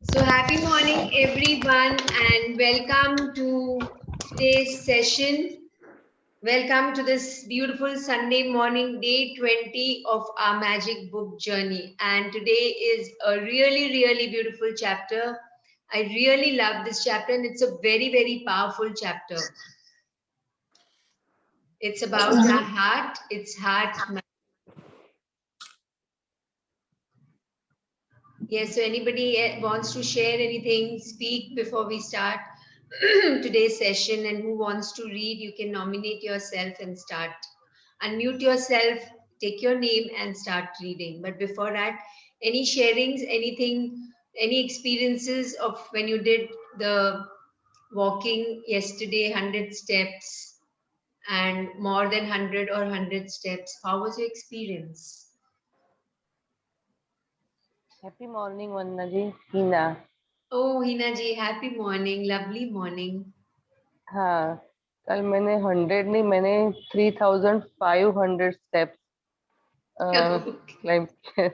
So happy morning everyone and welcome to today's session. Welcome to this beautiful Sunday morning, day 20 of our magic book journey. And today is a really beautiful chapter. I really love this chapter and it's a very powerful chapter. It's about our heart, it's heart. Yes, so anybody wants to share anything, speak before we start today's session, and who wants to read, you can nominate yourself and start. Unmute yourself, take your name and start reading. But before that, any sharings, anything, any experiences of when you did the walking yesterday, 100 steps and more than 100 or 100 steps? How was your experience? Happy morning, Vandana ji. Hina. Oh, Hina ji, happy morning, lovely morning. हाँ, कल मैंने 100 नहीं, मैंने 3,500 steps climb किए।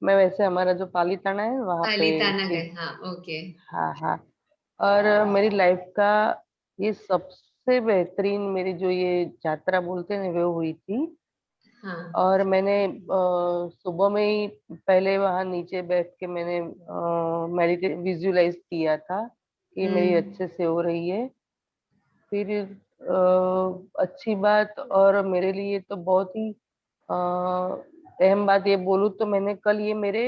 मैं वैसे हमारा जो पालीताना है वहाँ पे गए, हाँ, ओके। हाँ। और मेरी लाइफ का ये सबसे बेहतरीन मेरी जो ये यात्रा बोलते हैं वो हुई थी। हाँ. और मैंने सुबह में ही पहले वहां नीचे बैठ के मैंने मेडिटेट विजुअलाइज किया था कि मेरी अच्छे से हो रही है। फिर अच्छी बात और मेरे लिए तो बहुत ही अहम बात ये बोलूं तो मैंने कल ये मेरे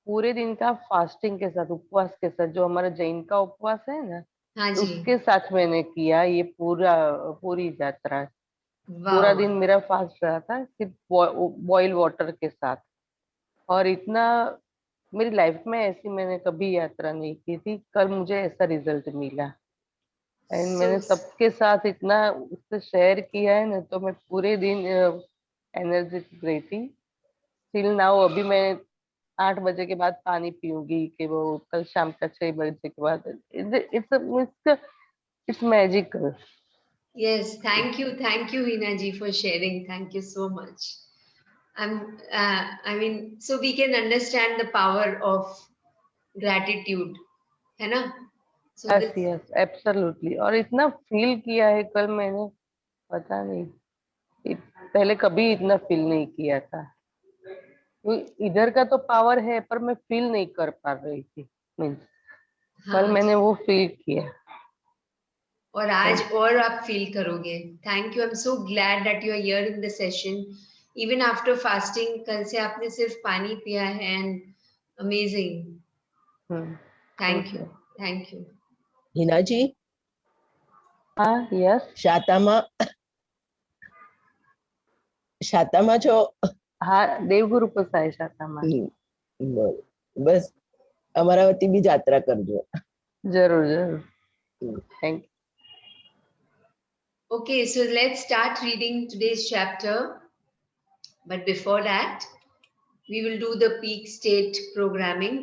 पूरे दिन का फास्टिंग के साथ, उपवास के साथ, जो हमारा जैन का उपवास है ना, हाँ जी. उसके साथ मैंने किया ये पूरी यात्रा। पूरा दिन मेरा फास्ट रहा था सिर्फ बॉइल वाटर के साथ। और इतना मेरी लाइफ में ऐसी मैंने कभी यात्रा नहीं की थी। कल मुझे ऐसा रिजल्ट मिला एंड मैंने सबके साथ इतना उससे शेयर किया है ना, तो मैं पूरे दिन एनर्जेटिक रही थी। टिल नाउ अभी मैं 8 बजे के बाद पानी पीऊंगी कि वो कल शाम का 6 बजे के बाद। It's magical. Yes, thank you, Hina ji, for sharing. Thank you so much. I mean, so we can understand the power of gratitude, है ना? So yes, absolutely. और इतना फील किया है कल मैंने, पता नहीं, पहले कभी इतना फील नहीं किया था। इधर का तो पावर है पर मैं फील नहीं कर पा रही थी। मीन्स कल मैंने वो फील किया और आज और आप फील करोगे। Thank you, I am so glad that you are here in the session even after fasting. कल से आपने सिर्फ पानी पिया है and amazing. Thank you. Hina ji. हाँ, यस। शातामा जो हाँ, देवगुरु प्रसाद शातामा। बस अमरावती भी यात्रा कर दो। जरूर। Thank you. Okay, so let's start reading today's chapter. But before that, we will do the peak state programming.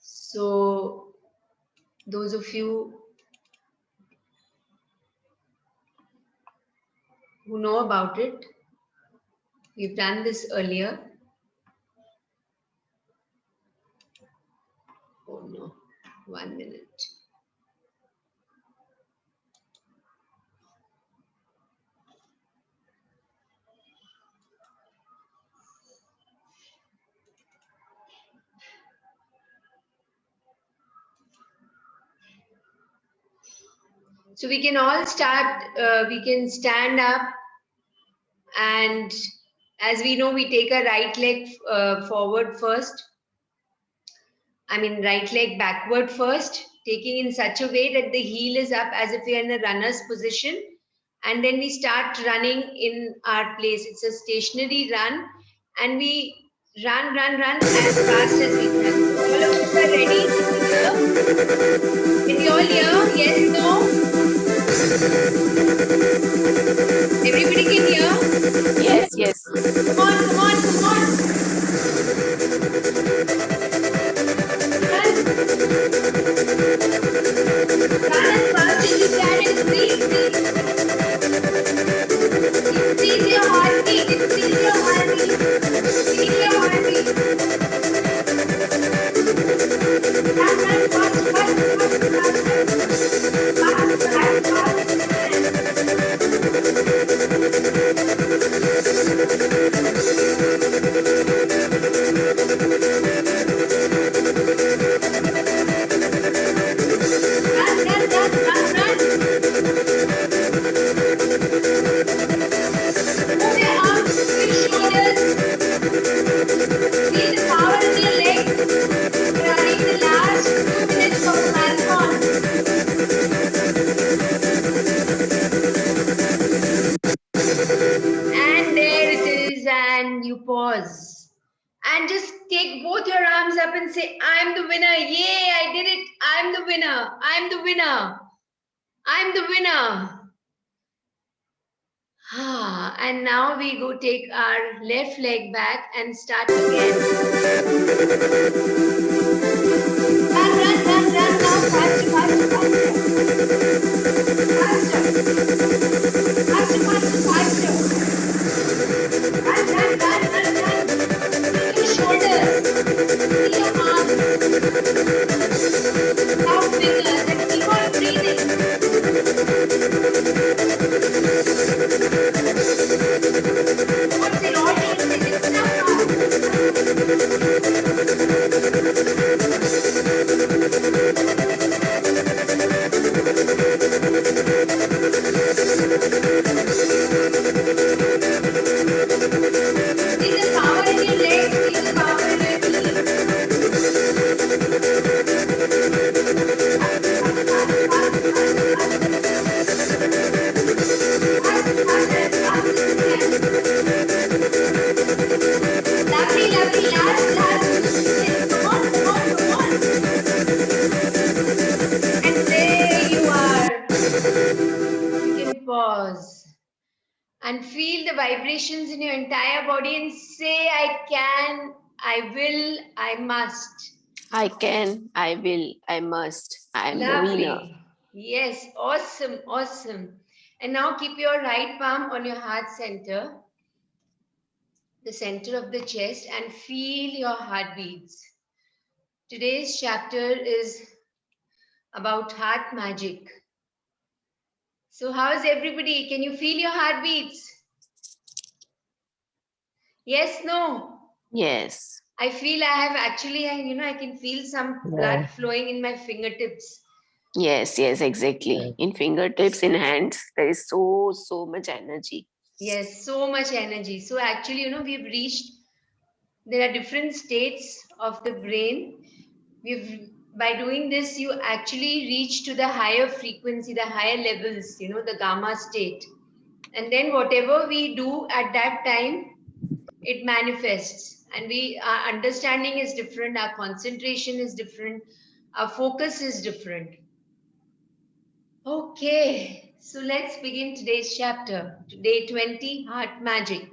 So, those of you who know about it, we've done this earlier. Oh no, 1 minute. So we can all start, we can stand up, and as we know, we take a right leg forward first. I mean, right leg backward first, taking in such a way that the heel is up as if we are in a runner's position. And then we start running in our place. It's a stationary run, and we run as fast as we can. All of us are ready? Can you all hear? Yes, no? Everybody can hear? Yes. Come on. Run as fast as you can and breathe. Increase your heartbeat. Feel your heartbeat. Feel the power in your legs. Running the last 2 minutes of the marathon. And there it is, and you pause. And just take both your arms up and say, I'm the winner. Yay, I did it. I'm the winner. I'm the winner. I'm the winner. And now we go take our left leg back and start again. Run, run, run, run now. Faster, faster, faster. Faster. Faster, faster, faster. Run, run, run, run, run. Feel your shoulders. Feel your arms. Soft fingers and keep on breathing. What's it all doing? It's not hard. Feel the power in your legs, feel the power in your knees. Lovely, lovely, last 2 minutes. Come on, come on, come on. And there you are. You can pause and feel the vibrations in your entire body and say, I can, I will, I must. I can, I will, I must. I am the winner. Lovely. Yes, awesome, awesome. And now keep your right palm on your heart center, the center of the chest, and feel your heartbeats. Today's chapter is about heart magic. So how's everybody? Can you feel your heartbeats? Yes, no? Yes. I feel I have actually, I can feel some blood flowing in my fingertips. Yes, yes, exactly. In fingertips, in hands, there is so much energy. Yes, so much energy. So actually, we've reached, there are different states of the brain. By doing this, you actually reach to the higher frequency, the higher levels, the gamma state. And then whatever we do at that time, it manifests. And our understanding is different, our concentration is different, our focus is different. Okay, so let's begin today's chapter. Day 20, Heart Magic.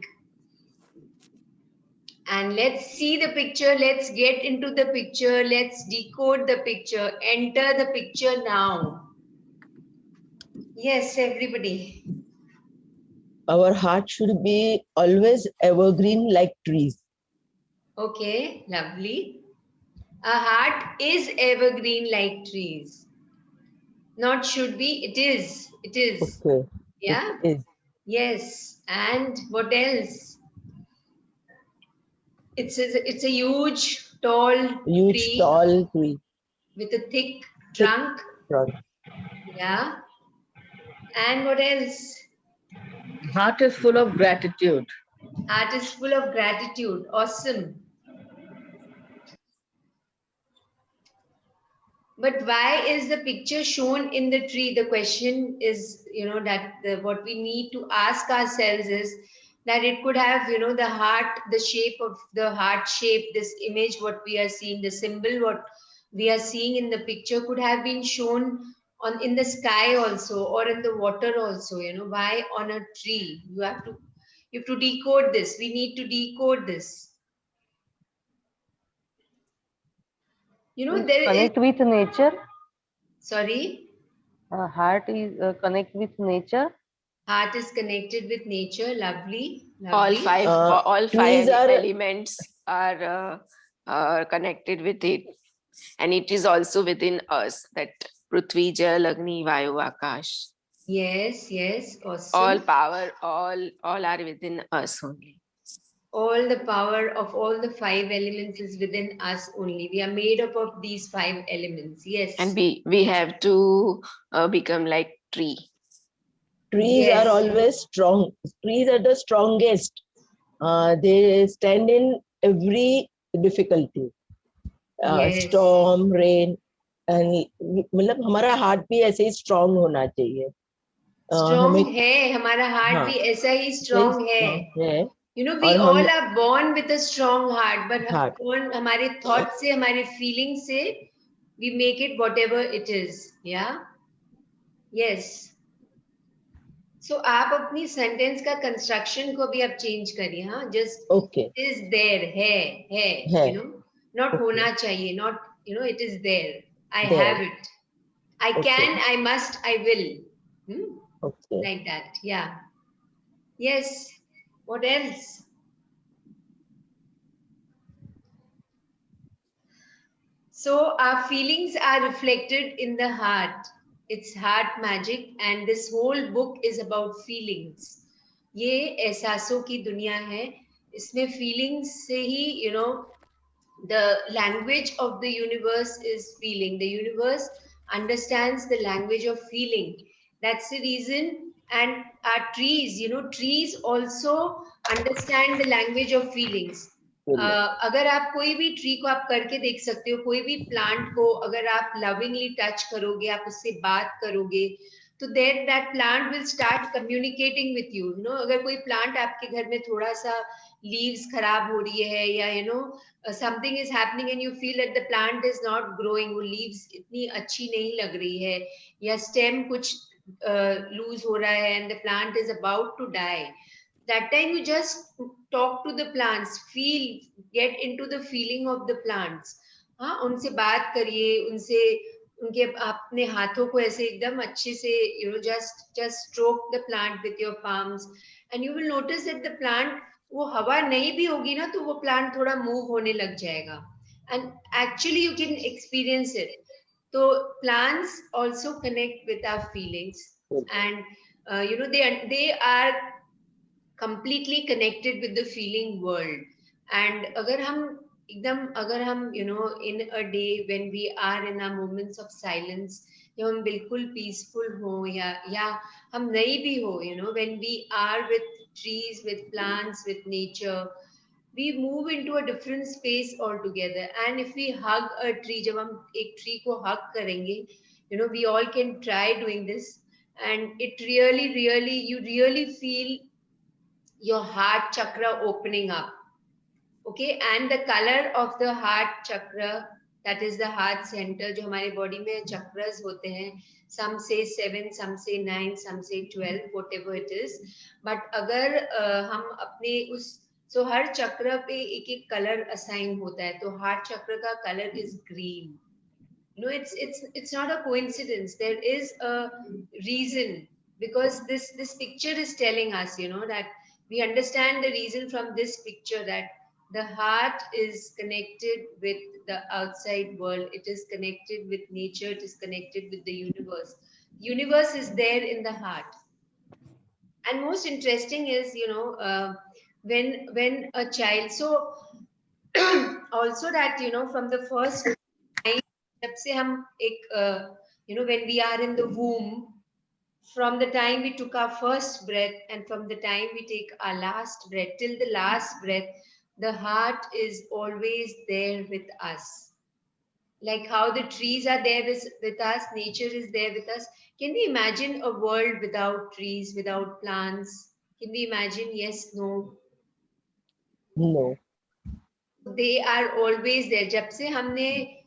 And let's see the picture. Let's get into the picture. Let's decode the picture. Enter the picture now. Yes, everybody. Our heart should be always evergreen like trees. Okay, lovely. A heart is evergreen like trees. Not should be, it is. It is. Okay. Yeah? It is. Yes. And what else? It's a huge, tall tree with a thick trunk. Yeah. And what else? Heart is full of gratitude. Heart is full of gratitude. Awesome. But why is the picture shown in the tree? The question is, what we need to ask ourselves is that it could have, the heart, the shape of the heart shape, this image, what we are seeing, the symbol, what we are seeing in the picture could have been shown in the sky also, or in the water also, why on a tree? You have to decode this. We need to decode this. Connect with nature. Sorry? Heart is connect with nature. Heart is connected with nature. Lovely. All five elements are connected with it. And it is also within us, that Prithvi, Jal, Agni, Vayu, Akash. Yes, yes. Awesome. All power, all are within us only. All the power of all the 5 elements is within us only. We are made up of these 5 elements. Yes. And we have to become like tree. Trees are always strong. Trees are the strongest. they stand in every difficulty, Yes. storm, rain, and मतलब हमारा heart भी ऐसे ही strong होना चाहिए. Strong है, हमारा heart हाँ, भी ऐसा ही स्ट्रॉन्ग है. है. You know, we और all हम are born with a strong heart, but heart कौन हमारे thought से, हमारे feeling से, we make it whatever it is. Yeah. Yes. So आप अपनी सेंटेंस का कंस्ट्रक्शन को भी आप चेंज करिए. हाँ, जस्ट ओके इज देयर, है, है, यू नो, नॉट Okay. होना चाहिए, not, you know, it is there, I There. Have it, I Okay. Can, I must, I will, Okay. like that. Yeah. Yes. What else? So our feelings are reflected in the heart. It's heart magic, and this whole book is about feelings. ये एहसासों की दुनिया है. इसमें feelings से ही, you know, the language of the universe is feeling. The universe understands the language of feeling. That's the reason. And our trees, you know, trees also understand the language of feelings. अगर आप कोई भी tree को आप करके देख सकते हो, कोई भी प्लांट को अगर आप लविंगली टच करोगे, आप उससे बात करोगे, तो then that plant will start communicating with you. No, अगर कोई प्लांट आपके घर में थोड़ा सा लीव्स खराब हो रही है, या you know something is happening and you feel that the plant is not growing, वो लीव्स इतनी अच्छी नहीं लग रही है, या स्टेम कुछ लूज हो रहा है and the plant is about to die, that time you just talk to the plants, feel, get into the feeling of the plants. हाँ, उनसे बात करिए, उनसे, उनके अपने हाथों को ऐसे एकदम अच्छे से, you know, just stroke the plant with your palms, and you will notice that the plant, वो हवा नहीं भी होगी ना, तो वो प्लांट थोड़ा मूव होने लग जाएगा, and actually you can experience it. So plants also connect with our feelings, and you know, they are completely connected with the feeling world. And अगर हम, you know, in a day when we are in our moments of silence, जब हम बिल्कुल peaceful हो, या हम नहीं भी हो, you know, when we are with trees, with plants, with nature, we move into a different space altogether. And if we hug a tree, जब हम एक tree को hug करेंगे, you know, we all can try doing this, and it really, you really feel your heart chakra opening up. Okay, and the color of the heart chakra, that is the heart center, जो हमारे body में chakras होते हैं, some say 7, some say 9, some say 12, whatever it is. but अगर हम अपने उस, so हर चक्र पे एक एक कलर असाइन होता है, तो हार्ट चक्र का colour is green. You know, it's not a coincidence, there is a reason, because this picture is telling us, you know, that we understand the reason from this picture, that the heart is connected with the outside world, it is connected with nature, it is connected with the universe. Universe is there in the heart. And most interesting is, you know, when a child, so also that, you know, from the first time, जब से हम एक, you know, when we are in the womb, from the time we took our first breath, and from the time we take our last breath till the last breath, the heart is always there with us. Like how the trees are there with us, nature is there with us. Can we imagine a world without trees, without plants? Can we imagine? Yes, no? No. They are always there. जब से हमने,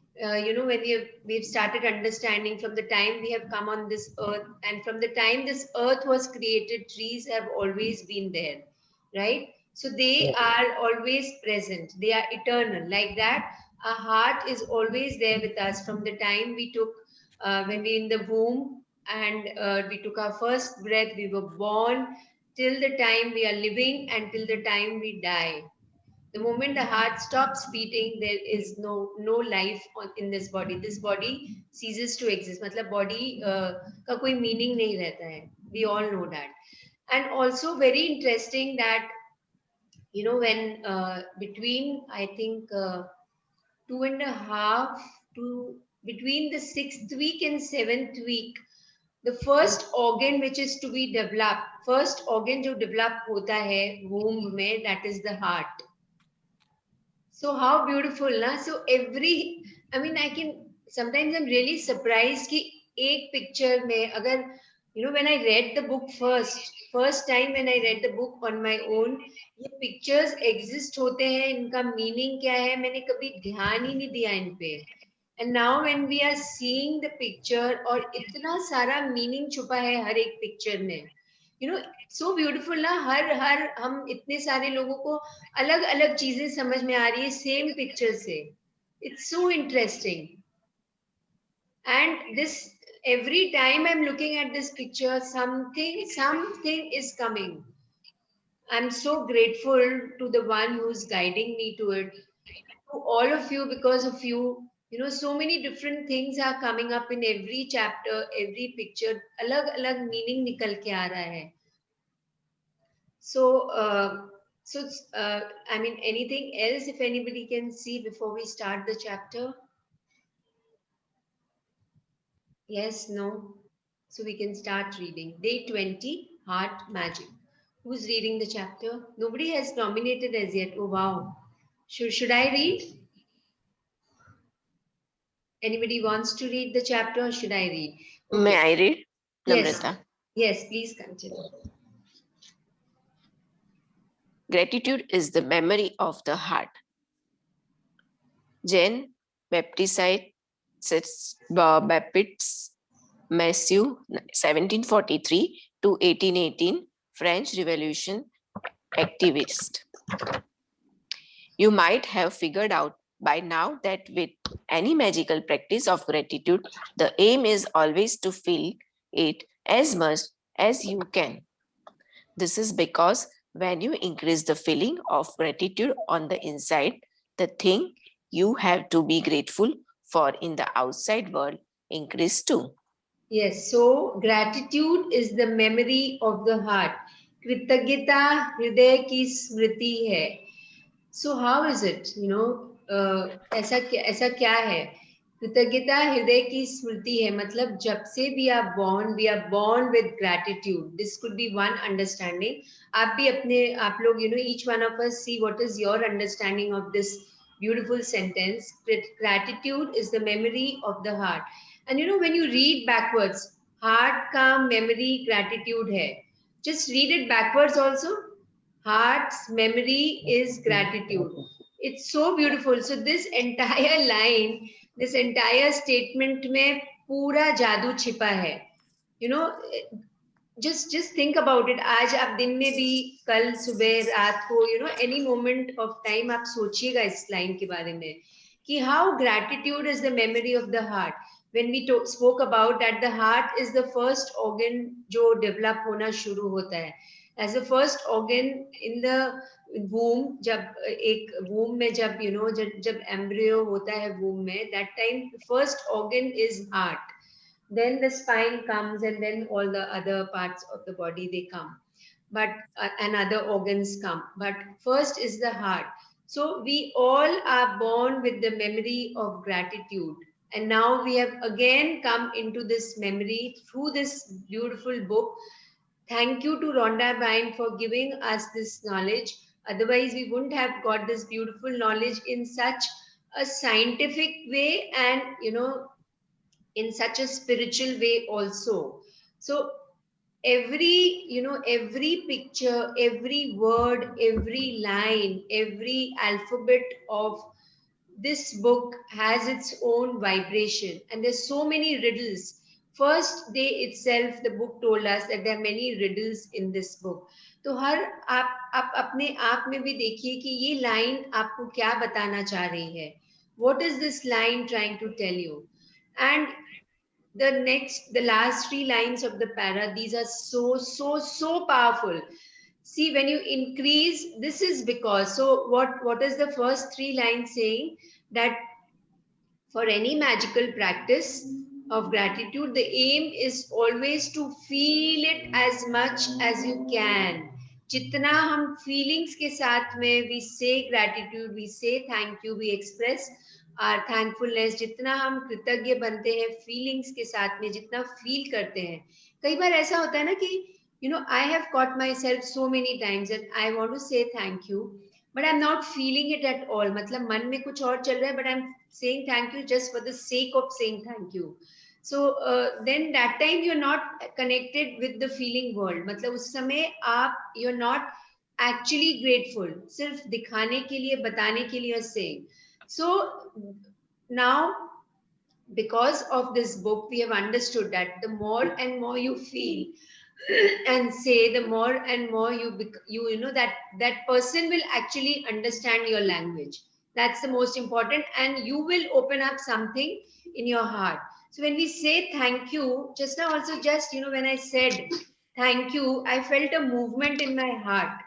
you know, when we've started understanding, from the time we have come on this earth, and from the time this earth was created, trees have always been there, right? So they are always present, they are eternal. Like that, our heart is always there with us from the time we took, when we in the womb, and we took our first breath, we were born, till the time we are living, and till the time we die. The moment the heart stops beating, there is no life in this body. This body ceases to exist. मतलब body का कोई meaning नहीं रहता है. We all know that. And also very interesting that, you know, when between, I think 2.5 to between the 6th week and 7th week, the first organ which is to be developed, first organ जो develop होता है womb में, that is the heart. So how beautiful, na? So every, I mean, I can, sometimes I'm really surprised कि एक picture में अगर, you know, when I read the book first time when I read the book on my own, ये pictures exist होते हैं, इनका meaning क्या है, मैंने कभी ध्यान ही नहीं दिया इन पे. And now when we are seeing the picture और इतना सारा meaning छुपा है हर एक picture में, you know, so beautiful ना, हर हम इतने सारे लोगों को अलग अलग चीजें समझ में आ रही है सेम पिक्चर से. It's so interesting. And this, every time I'm looking at this picture, something is coming. I'm so grateful to the one who's guiding me to it, to all of you. Because of you, you know, so many different things are coming up in every chapter, every picture. अलग अलग meaning निकल के आ रहा है. So, I mean, anything else if anybody can see before we start the chapter? Yes, no? So we can start reading. Day 20, Heart Magic. Who's reading the chapter? Nobody has nominated as yet. Oh, wow. Should I read? Anybody wants to read the chapter or should I read? Okay. May I read, Yes. Namrata? Yes, please continue. Gratitude is the memory of the heart. Jean Baptiste Massieu, 1743 to 1818, French Revolution activist. You might have figured out by now that with any magical practice of gratitude, the aim is always to feel it as much as you can. This is because when you increase the feeling of gratitude on the inside, the thing you have to be grateful for in the outside world increase too. Yes, so gratitude is the memory of the heart. कृतज्ञता हृदय की स्मृति है. So how is it? You know, ऐसा क्या है? कृतज्ञता हृदय की स्मृति है. मतलब जब से we are born with gratitude. This could be one understanding. आप भी अपने, आप लोग, you know, each one of us see what is your understanding of this beautiful sentence. Gratitude is the memory of the heart. And you know, when you read backwards, heart का memory gratitude है. Just read it backwards also. Heart's memory is gratitude. It's so beautiful. So this entire line, this entire statement में पूरा जादू छिपा है. You know, just think about it. आज आप दिन में भी, कल सुबह, रात को, you know, any moment of time आप सोचिएगा इस line के बारे में कि how gratitude is the memory of the heart. When we spoke about that the heart is the first organ जो develop होना शुरू होता है. As the first organ in the womb, जब एक womb में जब, you know, जब embryo होता है womb में, that time first organ is heart. Then the spine comes and then all the other parts of the body, they come. But and other organs come. But first is the heart. So we all are born with the memory of gratitude. And now we have again come into this memory through this beautiful book. Thank you to Rhonda Byrne for giving us this knowledge. Otherwise, we wouldn't have got this beautiful knowledge in such a scientific way and, you know, in such a spiritual way also. So every, you know, every picture, every word, every line, every alphabet of this book has its own vibration, and there's so many riddles. First day itself the book told us that there are many riddles in this book. तो हर आप अपने आप में भी देखिए कि ये line आपको क्या बताना चाह रही है. What is this line trying to tell you? And the last three lines of the para, these are so powerful. See, when you increase, this is because, so what is the first three lines saying? That for any magical practice of gratitude, the aim is always to feel it as much as you can. जितना हम feelings के साथ में we say gratitude, we say thank you, we express our thankfulness, जितना हम कृतज्ञ बनते हैं feelings के साथ में, जितना feel करते हैं. कई बार ऐसा होता है ना कि I have caught myself so many times that I want to say thank you, but I'm not feeling it at all. मतलब मन में कुछ और चल रहा है, but I'm saying thank you just for the sake of saying thank you. So then that time you're not connected with the feeling world. मतलब उस समय आप you're not actually grateful. सिर्फ दिखाने के लिए, बताने के लिए saying. So now, because of this book, we have understood that the more and more you feel and say, the more and more you know that person will actually understand your language. That's the most important, and you will open up something in your heart. So when we say thank you, just now also, just when I said thank you, I felt a movement in my heart.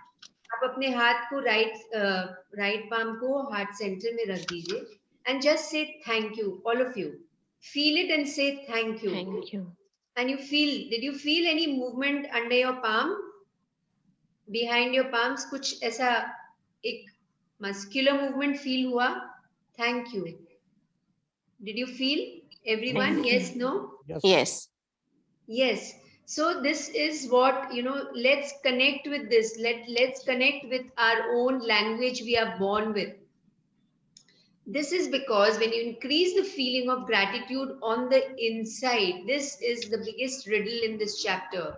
आप अपने हाथ को right palm को heart centre में रख दीजिए and just say thank you, all of you. Feel it and say thank you. Thank you. And did you feel any movement under your palm? Behind your palms, कुछ ऐसा एक muscular movement feel हुआ? Thank you. Did you feel? Everyone? Yes, no? Yes. Yes. So this is what, let's connect with this. Let's connect with our own language we are born with. This is because when you increase the feeling of gratitude on the inside, this is the biggest riddle in this chapter.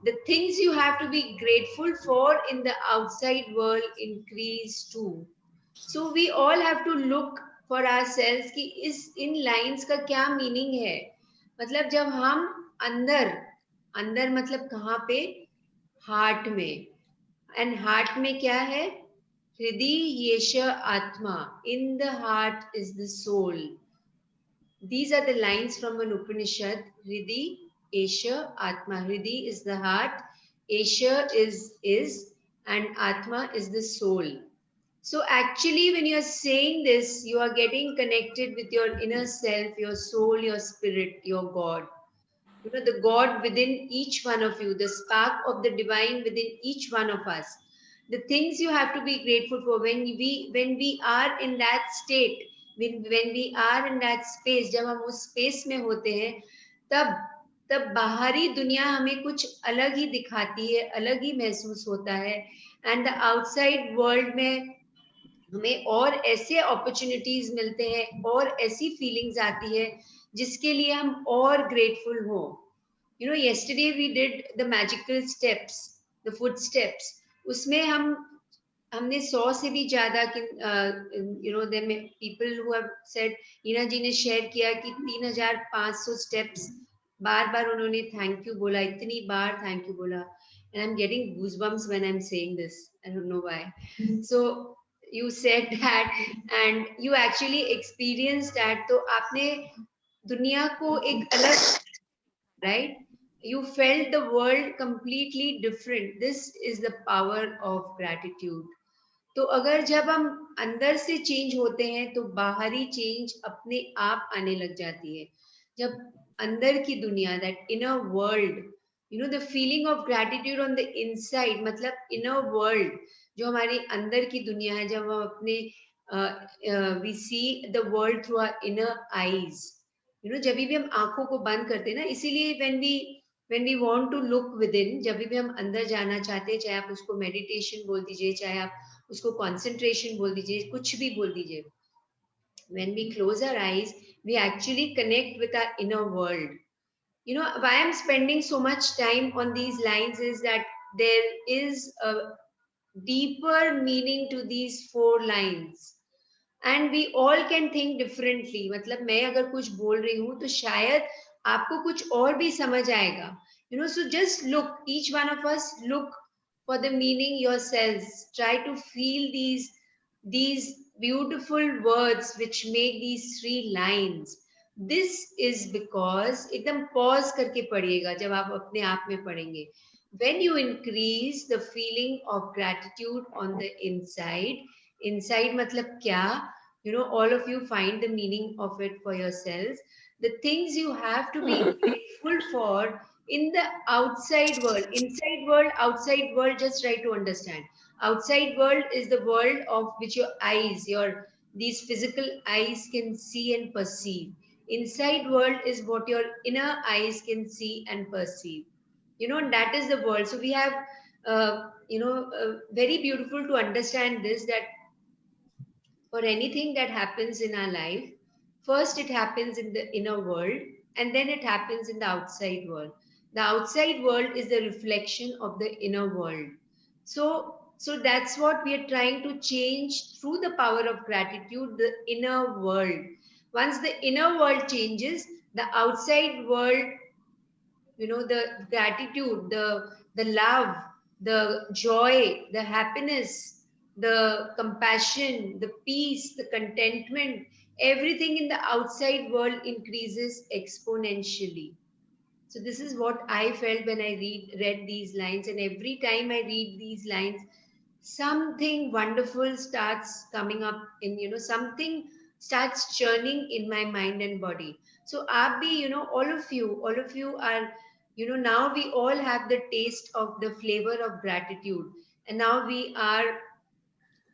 The things you have to be grateful for in the outside world increase too. So we all have to look for ourselves कि इन lines का क्या meaning है. मतलब जब हम अंदर मतलब कहाँ पे? Heart में. And heart में क्या है? Hridi Yesha Atma. In the heart is the soul. These are the lines from an Upanishad. Hridi Yesha Atma. Hridi is the heart, Yesha is, and Atma is the soul. So actually, when you are saying this, you are getting connected with your inner self, your soul, your spirit, your God. The God within each one of you, the spark of the divine within each one of us. The things you have to be grateful for when we are in that state, when we are in that space, जब हम उस space में होते हैं, तब बाहरी दुनिया हमें कुछ अलग ही दिखाती है, अलग ही महसूस होता है, and the outside world में हमें और ऐसे opportunities मिलते हैं, और ऐसी feelings आती है जिसके लिए हम और grateful हो. Yesterday we did the magical steps, the footsteps. उसमें हमने 100 से भी ज्यादा there people who have said, हीना जी ने शेयर किया कि 3,500 steps बार उन्होंने thank you बोला, इतनी बार thank you बोला, and I'm getting goosebumps when I'm saying this. I don't know why. So you said that and you actually experienced that, तो आपने दुनिया को एक अलग, right? You felt the world completely different. This is the power of gratitude. तो अगर जब हम अंदर से चेंज होते हैं तो बाहरी चेंज अपने आप आने लग जाती है. जब अंदर की दुनिया, that inner world, the feeling of gratitude on the inside, मतलब inner world, जो हमारी अंदर की दुनिया है, जब हम अपने we see the world through our inner eyes. जब भी हम आंखों को बंद करते हैं ना, इसीलिए when we want to look within, जब भी हम अंदर जाना चाहते हैं, चाहे आप उसको meditation बोल दीजिए, चाहे आप उसको concentration बोल दीजिए, कुछ भी बोल दीजिए. When we close our eyes, we actually connect with our inner world. Why I'm spending so much time on these lines is that there is a deeper meaning to these 4 lines. And we all can think differently. मतलब मैं अगर कुछ बोल रही हूँ तो शायद आपको कुछ और भी समझ आएगा. So just look, each one of us look for the meaning yourselves. Try to feel these beautiful words which make these 3 lines. This is because एकदम pause करके पढ़िएगा जब आप अपने आप में पढ़ेंगे. When you increase the feeling of gratitude on the inside मतलब क्या? All of you find the meaning of it for yourselves. The things you have to be grateful for in the outside world, inside world, outside world, just try to understand. Outside world is the world of which your eyes, your these physical eyes can see and perceive. Inside world is what your inner eyes can see and perceive. And that is the world. So we have, very beautiful to understand this, that for anything that happens in our life, first it happens in the inner world and then it happens in the outside world. The outside world is the reflection of the inner world. So that's what we are trying to change through the power of gratitude, the inner world. Once the inner world changes, the outside world, the gratitude, the love, the joy, the happiness, the compassion, the peace, the contentment, everything in the outside world increases exponentially. So this is what I felt when I read these lines, and every time I read these lines, something wonderful starts coming up in, something starts churning in my mind and body. So Abhi, all of you are, now we all have the taste of the flavor of gratitude, and now we are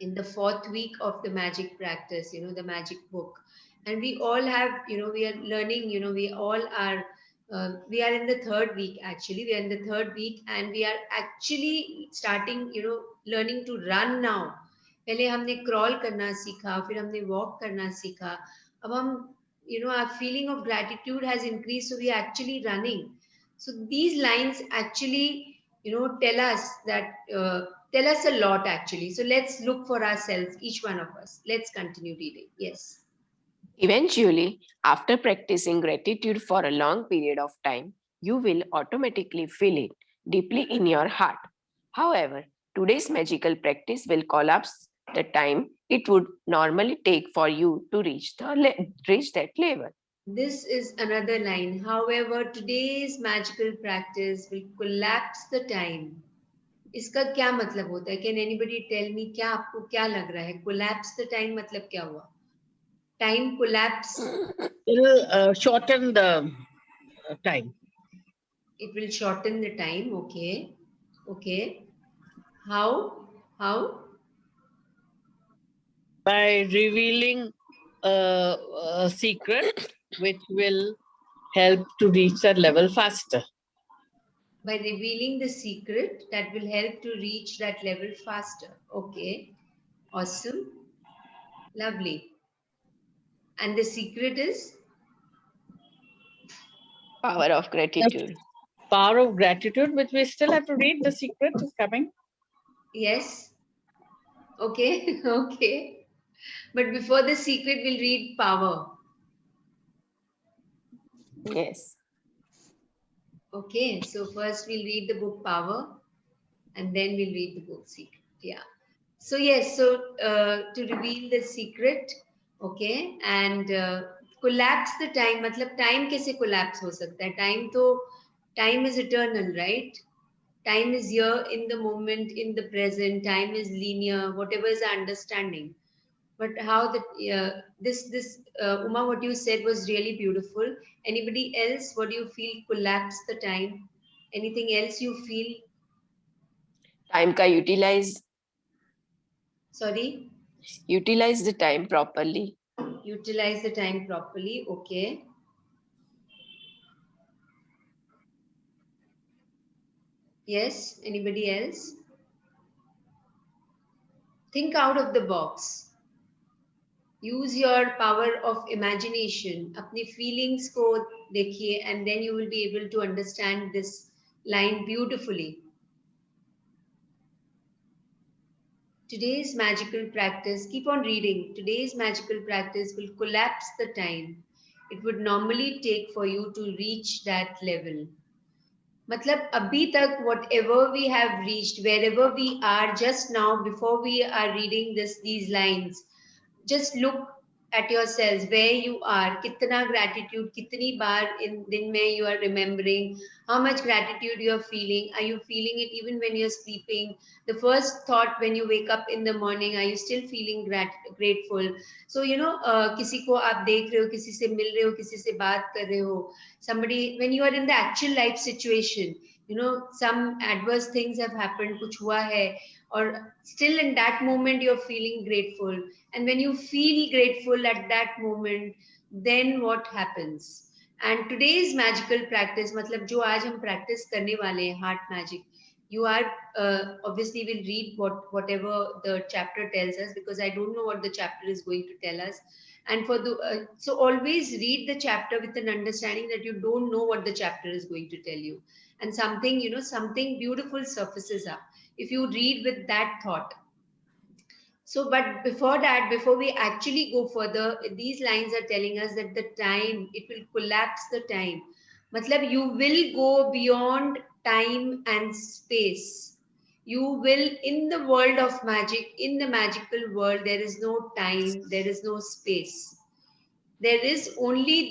in the fourth week of the magic practice, the magic book. And we all have, we are learning, we all are, we are in the third week actually. We are in the third week and we are actually starting, learning to run now. पहले हमने crawl करना सीखा, फिर हमने walk करना सीखा. अब हम, our feeling of gratitude has increased, so we are actually running. So these lines actually, tell us that, tell us a lot actually. So let's look for ourselves, each one of us. Let's continue reading. Yes. Eventually, after practicing gratitude for a long period of time, you will automatically feel it deeply in your heart. However, today's magical practice will collapse the time it would normally take for you to reach that level. This is another line. However, today's magical practice will collapse the time. इसका क्या मतलब होता है? Can anybody tell me? क्या आपको क्या लग रहा है? Collapse the time मतलब क्या हुआ? Time collapse. It will shorten the time. It will shorten the time. Okay. Okay. How? How? By revealing a secret which will help to reach that level faster. By revealing the secret that will help to reach that level faster. Okay. Awesome. Lovely. And the secret is? Power of gratitude. Power of gratitude, which we still have to read. The secret is coming. Yes. Okay. Okay. But before the secret, we'll read power. Yes. Okay. So first we'll read the book Power and then we'll read the book Secret. Yeah. So yes. So to reveal the secret. Okay. And collapse the time. मतलब time कैसे collapse हो सकता है? Time is eternal, right? Time is here in the moment, in the present. Time is linear, whatever is our understanding. But how this Uma, what you said was really beautiful. Anybody else? What do you feel? Collapse the time. Anything else you feel? Time ka utilize Sorry. Utilize the time properly. Utilize the time properly. Okay. Yes. Anybody else? Think out of the box. Use your power of imagination. अपनी feelings को देखिए, and then you will be able to understand this line beautifully. Today's magical practice, keep on reading. Today's magical practice will collapse the time it would normally take for you to reach that level. मतलब अभी तक whatever we have reached, wherever we are just now, before we are reading these lines, just look at yourselves where you are, कितना gratitude, कितनी बार in दिन में you are remembering, how much gratitude you are feeling. Are you feeling it even when you're sleeping? The first thought when you wake up in the morning, are you still feeling grateful? So किसी को आप देख रहे हो, किसी से मिल रहे हो, किसी से बात कर रहे हो, somebody, when you are in the actual life situation, some adverse things have happened, कुछ हुआ है, or still in that moment you're feeling grateful, And when you feel grateful at that moment, then what happens? And today's magical practice, मतलब जो आज हम practice करने वाले हैं, heart magic, you are obviously will read whatever the chapter tells us, because I don't know what the chapter is going to tell us. And for the so always read the chapter with an understanding that you don't know what the chapter is going to tell you, and something, you know, something beautiful surfaces up if you read with that thought. So, but before that, before we actually go further, these lines are telling us that the time, it will collapse the time. Matlab, you will go beyond time and space. You will, in the world of magic, in the magical world, there is no time, there is no space. There is only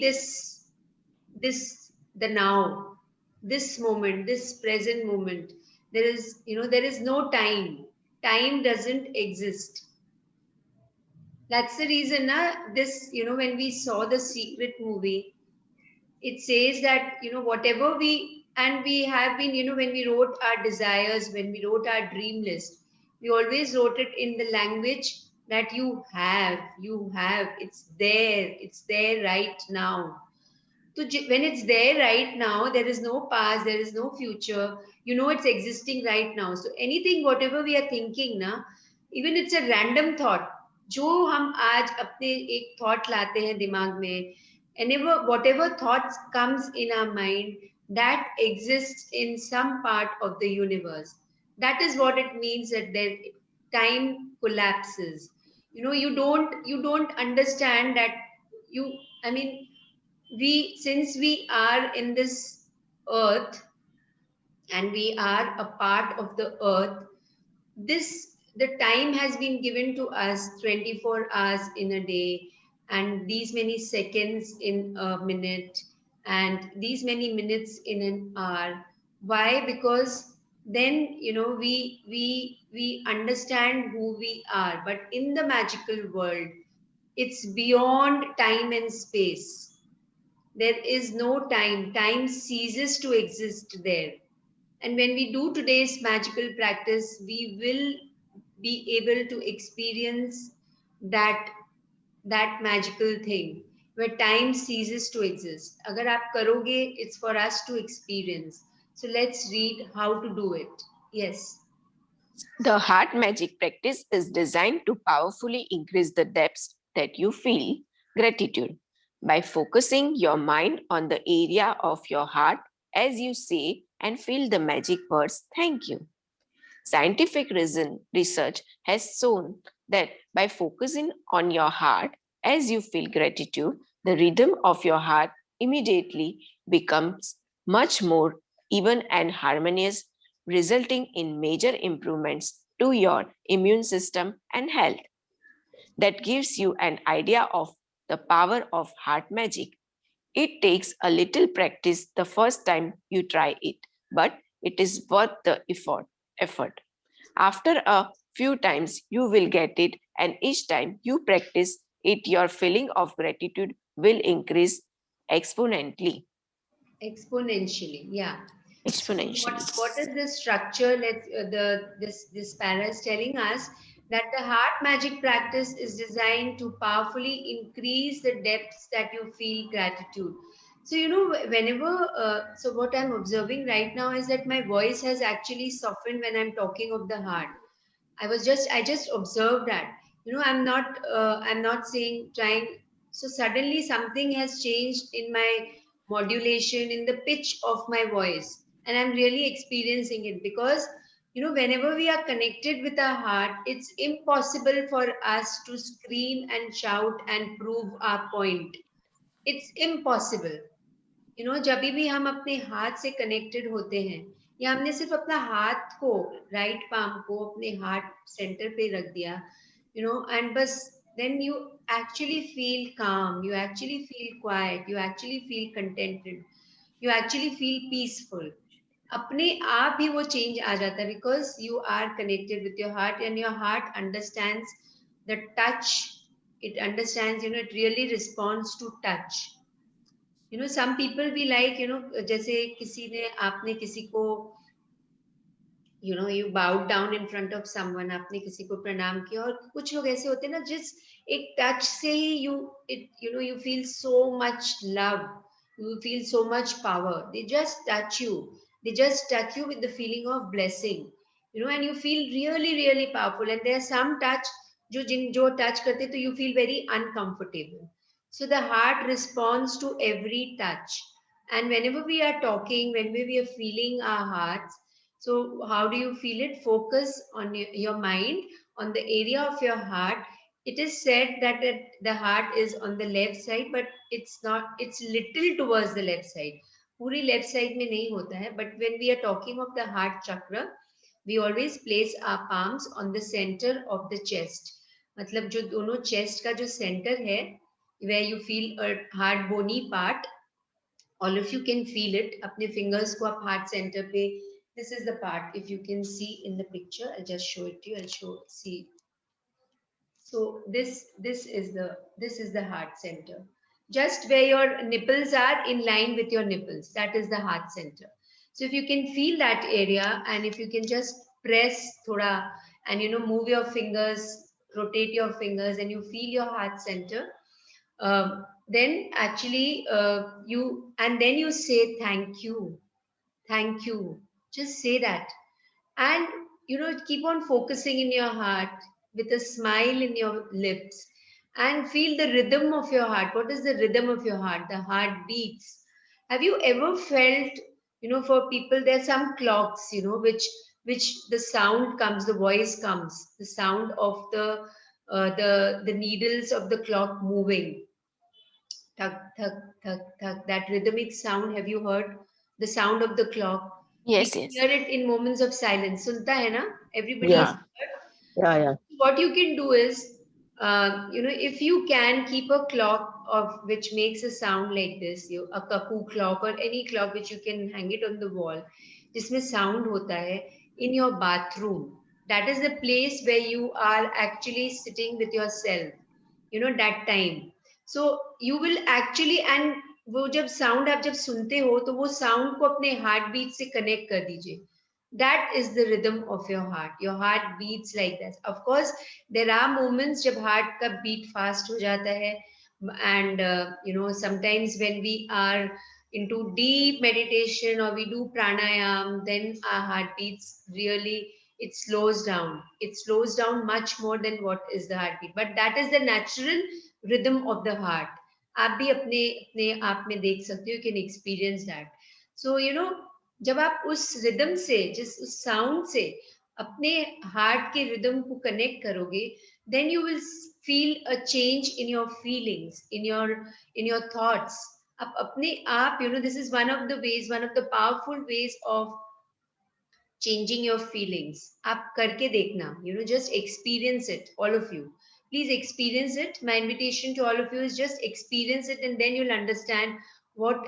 the now, this moment, this present moment. There is, you know, there is no time. Time doesn't exist. That's the reason, this, you know, when we saw the Secret movie, it says that, you know, whatever we, and we have been, you know, when we wrote our desires, when we wrote our dream list, we always wrote it in the language that you have, it's there right now. So when it's there right now, there is no past, there is no future. You know, it's existing right now. So anything, whatever we are thinking, na, even it's a random thought. जो हम आज अपने एक thought लाते हैं दिमाग में, whatever thoughts comes in our mind, that exists in some part of the universe. That is what it means that there time collapses. You know, you don't understand that you. I mean, since we are in this earth and we are a part of the earth, the time has been given to us 24 hours in a day, and these many seconds in a minute, and these many minutes in an hour. Why? Because then, you know, we understand who we are. But in the magical world, it's beyond time and space. There is no time. Time ceases to exist there. And when we do today's magical practice, we will be able to experience that magical thing where time ceases to exist. Agar aap karoge, it's for us to experience. So let's read how to do it. Yes. The heart magic practice is designed to powerfully increase the depths that you feel gratitude by focusing your mind on the area of your heart as you say and feel the magic words thank you. Scientific research has shown that by focusing on your heart as you feel gratitude, the rhythm of your heart immediately becomes much more even and harmonious, resulting in major improvements to your immune system and health. That gives you an idea of the power of heart magic. It takes a little practice the first time you try it, but it is worth the effort. After a few times, you will get it, and each time you practice it, your feeling of gratitude will increase exponentially. Exponentially, yeah. Exponentially. What is the structure? This para is telling us that the heart magic practice is designed to powerfully increase the depths that you feel gratitude. So, you know, whenever so what I'm observing right now is that my voice has actually softened when I'm talking of the heart. I just observed that, you know, I'm not saying trying. So suddenly something has changed in my modulation, in the pitch of my voice, and I'm really experiencing it because, you know, whenever we are connected with our heart, it's impossible for us to scream and shout and prove our point. It's impossible. You know जब भी हम अपने हाथ से connected होते हैं या हमने सिर्फ अपना हाथ को, राइट पाम को अपने हार्ट सेंटर पे रख दिया, यू नो, एंड बस then you actually feel calm, you actually feel quiet, you actually feel contented, you actually feel peaceful. अपने आप ही वो चेंज आ जाता है because you are connected with your heart and your heart understands the touch. It understands, you know, it really responds to touch. You know, some people be like, you know, जैसे किसी ने आपने किसी को you bowed down in front of someone, आपने किसी को प्रणाम किया, और कुछ लोग ऐसे होते हैं ना, जिस एक टच से ही you feel so much love, you feel so much power. They just touch you. They just touch you with the feeling of blessing, and you feel really, really powerful. And there are some touch, जो touch करते तो you feel very uncomfortable. So the heart responds to every touch. And whenever we are talking, whenever we are feeling our hearts, so how do you feel it? Focus on your mind, on the area of your heart. It is said that the heart is on the left side, but it's not. It's little towards the left side. पूरी left side में नहीं होता है. But when we are talking of the heart chakra, we always place our palms on the center of the chest. मतलब जो दोनों chest का जो center है, where you feel a heart bony part, all of you can feel it. अपने fingers को आप heart center पे, this is the part. If you can see in the picture, I'll just show it to you. See. So this is the heart center. Just where your nipples are, in line with your nipples, that is the heart center. So if you can feel that area, and if you can just press thoda, and move your fingers, rotate your fingers, and you feel your heart center, then actually then you say thank you. Just say that. And keep on focusing in your heart with a smile in your lips, and feel the rhythm of your heart. What is the rhythm of your heart? The heart beats. Have you ever felt, for people, there are some clocks, which the sound comes, the voice comes, the sound of the needles of the clock moving, thug thug thug thug, that rhythmic sound. Have you heard the sound of the clock? We Yes, can yes. hear it in moments of silence. Sunta hai na? Everybody Yeah. has heard. Yeah. What you can do is, if you can keep a clock of which makes a sound like this, a cuckoo clock or any clock which you can hang it on the wall, जिसमें sound होता है, in your bathroom. That is the place where you are actually sitting with yourself. That time. So you will actually, and वो जब sound आप जब सुनते हो, तो वो sound को अपने heart beat से connect कर दीजिए. That is the rhythm of your heart. Your heart beats like this. Of course, there are moments जब heart का beat fast हो जाता है, and sometimes when we are into deep meditation or we do pranayam, then our heart beats really, it slows down. It slows down much more than what is the heartbeat. But that is the natural rhythm of the heart. आप भी अपने अपने आप में देख सकते हो, you can experience that. So जब आप उस रिदम से, उस साउंड से अपने हार्ट के रिदम को कनेक्ट करोगे, then you will feel a change in your feelings, in your thoughts. आप अपने आप, this is one of the ways, one of the powerful ways of changing your feelings. आप करके देखना, just experience it, all of you. Please experience it. My invitation to all of you is just experience it, and then you'll understand what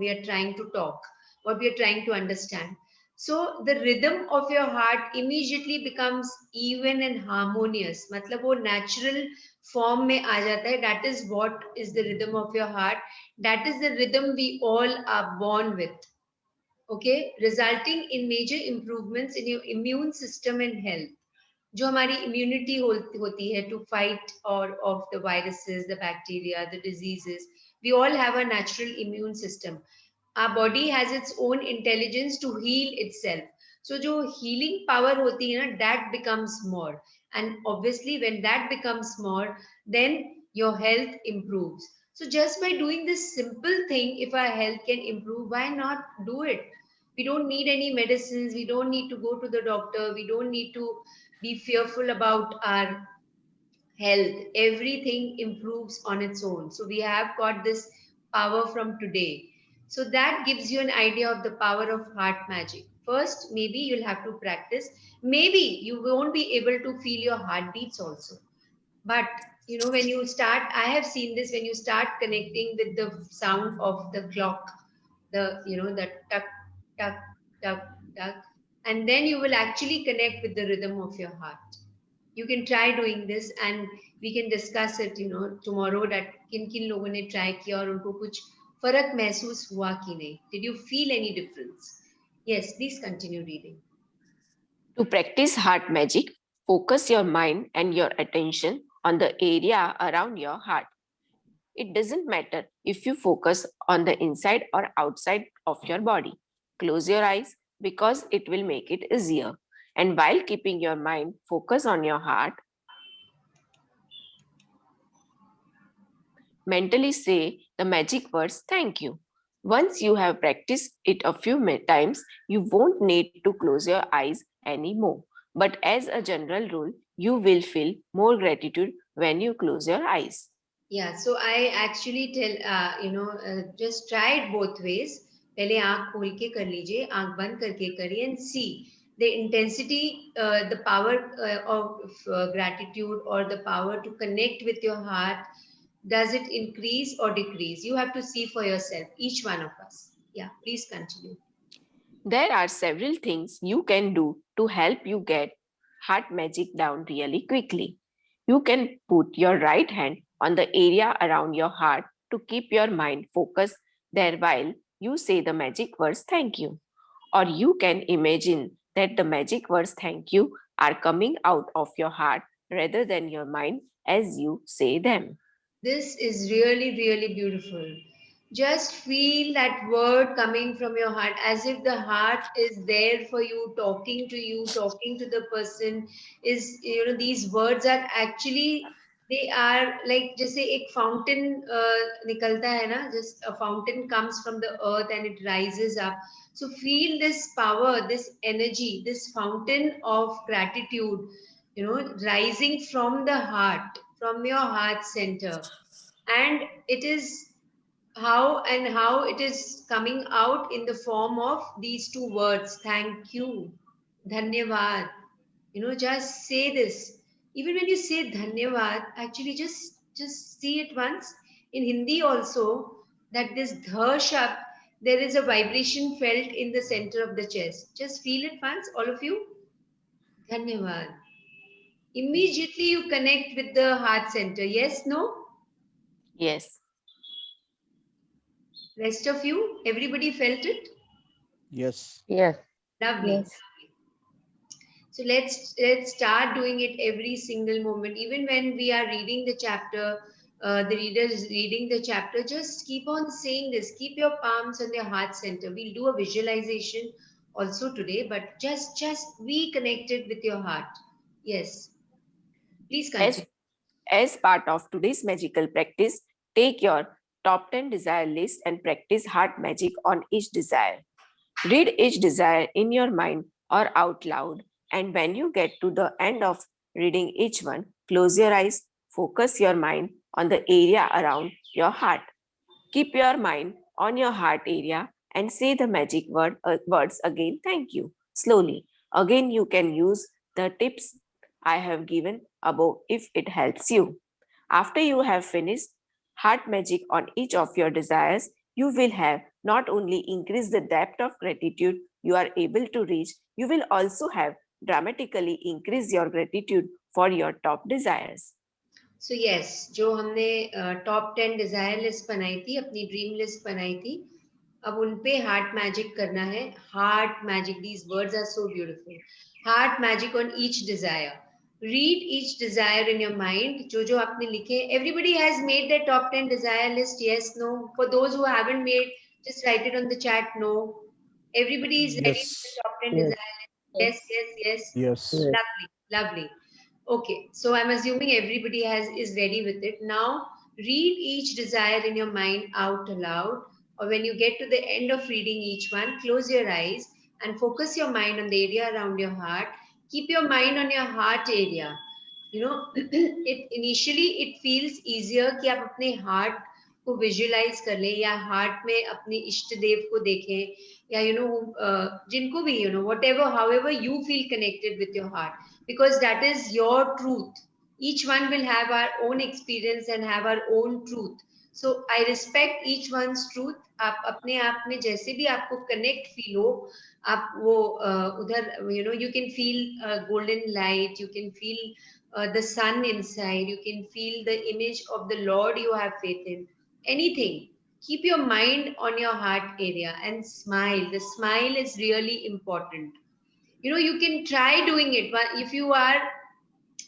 we are trying to talk, what we are trying to understand. So the rhythm of your heart immediately becomes even and harmonious. मतलब वो natural form में आ जाता है. That is what is the rhythm of your heart. That is the rhythm we all are born with. Okay, resulting in major improvements in your immune system and health. जो हमारी immunity होती है to fight or of the viruses, the bacteria, the diseases, we all have a natural immune system. Our body has its own intelligence to heal itself. So जो healing power होती है ना, that becomes more. And obviously when that becomes more, then your health improves. So just by doing this simple thing, if our health can improve, why not do it? We don't need any medicines. We don't need to go to the doctor. We don't need to be fearful about our health. Everything improves on its own. So we have got this power from today. So that gives you an idea of the power of heart magic. First, maybe you'll have to practice. Maybe you won't be able to feel your heartbeats also. But when you start, I have seen this, when you start connecting with the sound of the clock, the tuck, tuck, tuck, tuck, and then you will actually connect with the rhythm of your heart. You can try doing this, and we can discuss it, tomorrow, that किन लोगों ने try किया और उनको कुछ फर्क महसूस हुआ कि नहीं. Did you feel any difference? Yes, please continue reading. To practice heart magic, focus your mind and your attention on the area around your heart. It doesn't matter if you focus on the inside or outside of your body. Close your eyes because it will make it easier. And while keeping your mind focused on your heart, mentally say the magic words thank you. Once you have practiced it a few times, you won't need to close your eyes anymore. But as a general rule, you will feel more gratitude when you close your eyes. Yeah, so I actually tell, just try it both ways. पहले आँख खोल के कर लीजिए, आँख बंद करके करिए and see the intensity, the power of gratitude or the power to connect with your heart. Does it increase or decrease? You have to see for yourself, each one of us. Yeah, please continue. There are several things you can do to help you get heart magic down really quickly. You can put your right hand on the area around your heart to keep your mind focused there while you say the magic words thank you. Or you can imagine that the magic words thank you are coming out of your heart rather than your mind as you say them. This is really, really beautiful. Just feel that word coming from your heart as if the heart is there for you, talking to the person. Is, these words are actually, they are like, जैसे एक fountain निकलता है ना, just a fountain comes from the earth and it rises up. So feel this power, this energy, this fountain of gratitude, rising from the heart, from your heart center. And it is how it is coming out in the form of these two words, thank you, dhanyavad. Just say this. Even when you say dhanyavad, actually just see it once. In Hindi also, that this dha shabd, there is a vibration felt in the center of the chest. Just feel it once, all of you. Dhanyavad. Immediately you connect with the heart center. Yes, no? Yes. Rest of you, everybody felt it? Yes. Yes. Lovely. Yes. So let's start doing it every single moment. Even when we are reading the chapter, the reader is reading the chapter, just keep on saying this. Keep your palms on your heart center. We'll do a visualization also today, but just be connected with your heart. Yes. Please As, continue. as part of today's magical practice, take your top 10 desire list and practice heart magic on each desire. Read each desire in your mind or out loud, and when you get to the end of reading each one, close your eyes, focus your mind on the area around your heart. Keep your mind on your heart area and say the magic words again. Thank you. Slowly. Again, you can use the tips I have given above if it helps you. After you have finished heart magic on each of your desires, you will have not only increased the depth of gratitude you are able to reach, you will also have dramatically increased your gratitude for your top desires. So yes, जो हमने top 10 Dzire list बनाई थी, अपनी dream list बनाई थी, अब उन पे हार्ट मैजिक करना है. Heart magic, these words are so beautiful. Heart magic on each desire. Read each desire in your mind. जो आपने लिखे. Everybody has made their top 10 desire list. Yes, no. For those who haven't made, just write it on the chat. No. Everybody is ready for the Yes. top 10 Yes. desire list. Yes, yes, yes. Yes. Yes. Lovely, lovely. Okay, so I'm assuming everybody is ready with it. Now, read each desire in your mind out aloud, or when you get to the end of reading each one, close your eyes and focus your mind on the area around your heart. Keep your mind on your heart area. It initially it feels easier कि आप अपने heart को visualize कर ले, या heart में अपने इष्ट देव को देखें, या जिनको भी, whatever, however you feel connected with your heart, because that is your truth. Each one will have our own experience and have our own truth. So I respect each one's truth. आप अपने आप में जैसे भी आपको connect feel हो, आप वो उधर, you can feel golden light, you can feel the sun inside, you can feel the image of the Lord you have faith in. Anything. Keep your mind on your heart area and smile. The smile is really important. You can try doing it, but if you are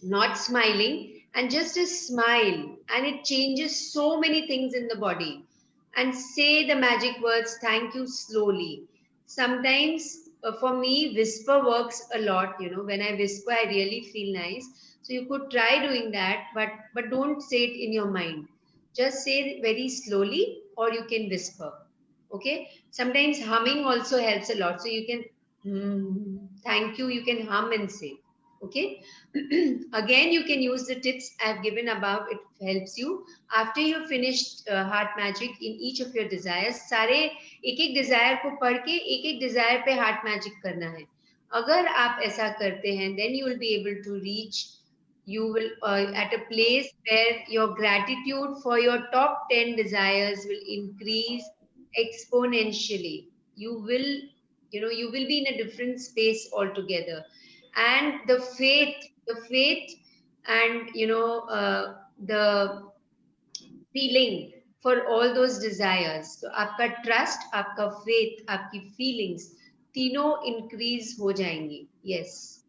not smiling, and just a smile, and it changes so many things in the body. And say the magic words thank you slowly. Sometimes for me whisper works a lot. When I whisper I really feel nice. So you could try doing that, but don't say it in your mind. Just say it very slowly, or you can whisper. Okay, sometimes humming also helps a lot. So you can thank you can hum and say. Okay. Again, you can use the tips I've given above. It helps you. After you've finished heart magic in each of your desires, सारे एक desire को पढ़ के एक desire पे heart magic करना है. अगर आप ऐसा करते हैं, then you will be able to reach. You will at a place where your gratitude for your top 10 desires will increase exponentially. You will be in a different space altogether. And the faith and the feeling for all those desires. So आपका trust, आपका faith, आपकी feelings तीनों increase हो जाएंगी. Yes.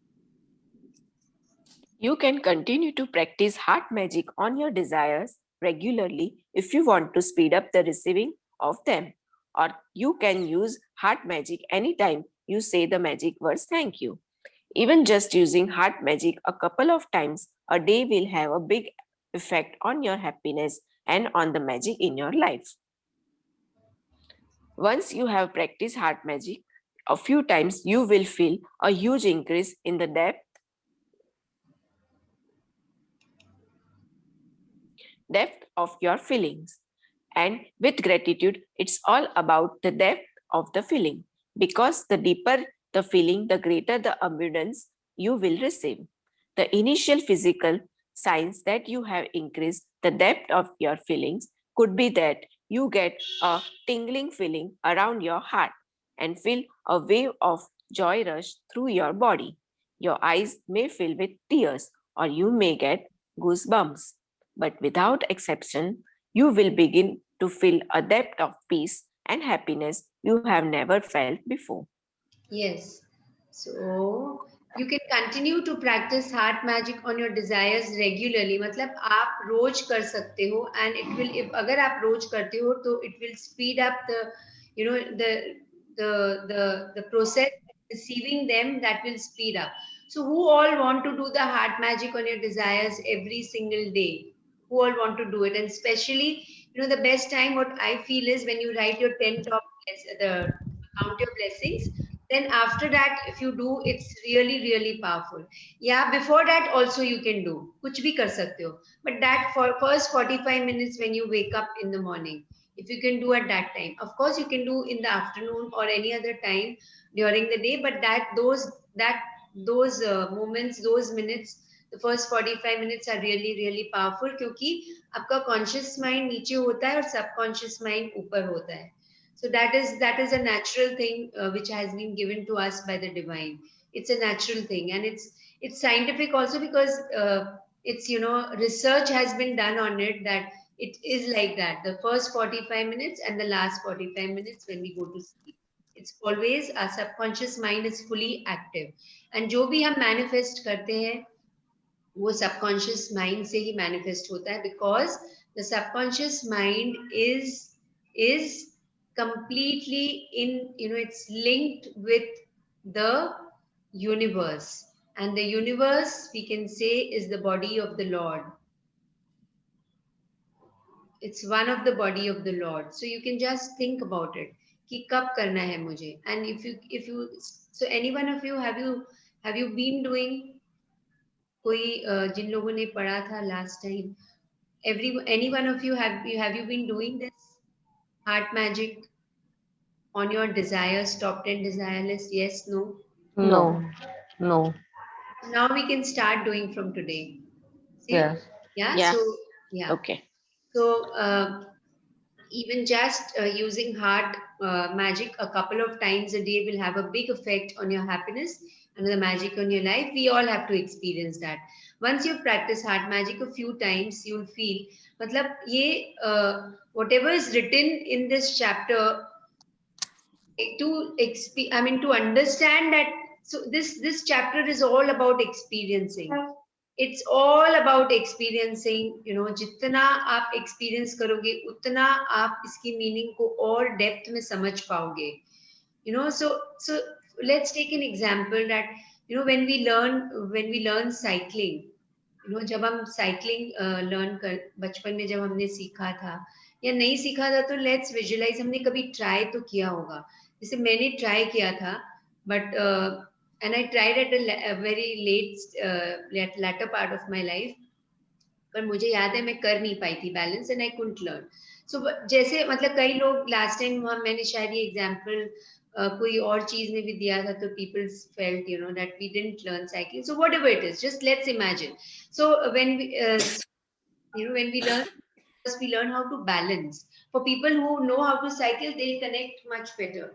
You can continue to practice heart magic on your desires regularly if you want to speed up the receiving of them. Or you can use heart magic anytime you say the magic words thank you. Even just using heart magic a couple of times a day will have a big effect on your happiness and on the magic in your life. Once you have practiced heart magic a few times, you will feel a huge increase in the depth of your feelings. And with gratitude, it's all about the depth of the feeling. Because the deeper the feeling, the greater the abundance you will receive. The initial physical signs that you have increased the depth of your feelings could be that you get a tingling feeling around your heart and feel a wave of joy rush through your body. Your eyes may fill with tears or you may get goosebumps. But without exception, you will begin to feel a depth of peace and happiness you have never felt before. Yes. So you can continue to practice heart magic on your desires regularly. मतलब आप रोज कर सकते हो, and it will, if अगर आप रोज करते हो तो it will speed up the process of receiving them. That will speed up. So who all want to do the heart magic on your desires every single day? Who all want to do it? And especially, the best time what I feel is when you write your 10 top the count your blessings. Then after that, if you do, it's really really powerful. Yeah, before that also you can do kuch bhi kar sakte ho, but that for first 45 minutes when you wake up in the morning, if you can do at that time. Of course you can do in the afternoon or any other time during the day, but those moments, those minutes, the first 45 minutes are really really powerful, क्योंकि आपका conscious mind नीचे होता है और subconscious mind ऊपर होता है. So that is a natural thing which has been given to us by the divine. It's a natural thing, and it's scientific also, because it's research has been done on it, that it is like that. The first 45 minutes and the last 45 minutes when we go to sleep, it's always our subconscious mind is fully active. And जो भी हम manifest करते हैं वो subconscious mind से ही manifest होता है, because the subconscious mind is completely in, it's linked with the universe, and the universe we can say is the body of the Lord. It's one of the body of the Lord. So you can just think about it कि कब करना है मुझे. And if you so any one of you, have you been doing, कोई जिन लोगों ने पढ़ा था last time, any one of you, have you been doing this heart magic on your desires, top 10 desire list? Yes, no? No, no. Now we can start doing from today. See? Yes. Yeah. Yeah. So yeah. Okay. So even just using heart magic a couple of times a day will have a big effect on your happiness and the magic on your life. We all have to experience that. Once you practice heart magic a few times, you'll feel, मतलब ये whatever is written in this chapter, to understand that So this chapter is all about experiencing. It's all about experiencing. जितना आप experience करोगे उतना आप इसकी meaning को और depth में समझ पाओगे. So let's take an example that when we learn cycling. जब हम साइकिलिंग लर्न कर बचपन में जब हमने सीखा था या नहीं सीखा था, तो लेट्स विजुअलाइज हमने कभी ट्राई तो किया होगा. जैसे मैंने ट्राई किया था, but and I tried at a very later part of my life. पर मुझे याद है मैं कर नहीं पाई थी balance and I couldn't learn. So जैसे मतलब कई लोग लास्ट टाइम मैंने शायद ये एग्जांपल कोई और चीज में भी दिया था, तो people felt that we didn't learn cycling. So whatever it is, just let's imagine. So when we learn, first we learn how to balance. For people who know how to cycle, they'll connect much better.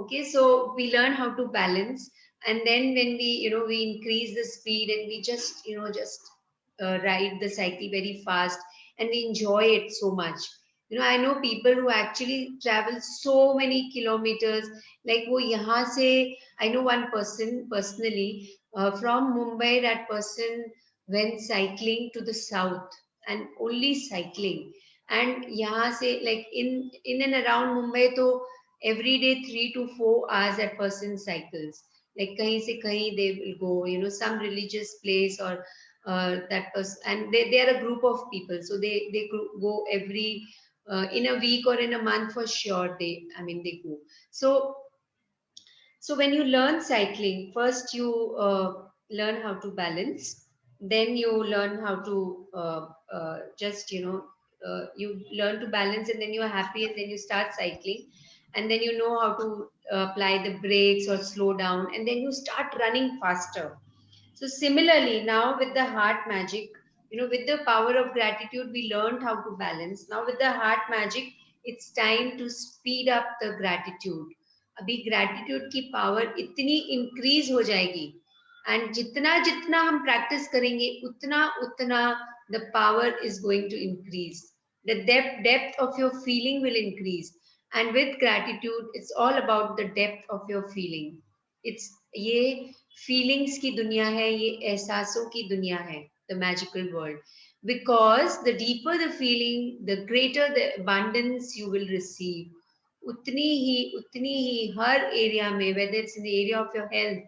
Okay, so we learn how to balance, and then when we increase the speed and we just ride the cycle very fast, and we enjoy it so much. I know people who actually travel so many kilometers. Like wo yahan se, I know one person personally, from Mumbai. That person went cycling to the south, and only cycling. And yahan se, like in and around Mumbai, to every day 3 to 4 hours that person cycles. Like kahin se kahin they will go, some religious place, or that person, and they are a group of people, so they go every in a week or in a month for sure. They go. So when you learn cycling, first you learn how to balance, then you learn how to just you learn to balance, and then you are happy, and then you start cycling, and then you know how to apply the brakes or slow down, and then you start running faster. So similarly, now with the heart magic, with the power of gratitude, we learned how to balance. Now with the heart magic, it's time to speed up the gratitude. अभी gratitude की power इतनी increase हो जाएगी, and जितना जितना हम practice करेंगे उतना उतना the power is going to increase. The depth of your feeling will increase, and with gratitude, it's all about the depth of your feeling. It's ये feelings की दुनिया है, ये एहसासों की दुनिया है, the magical world. Because the deeper the feeling, the greater the abundance you will receive. उतनी ही हर area में, whether it's in the area of your health,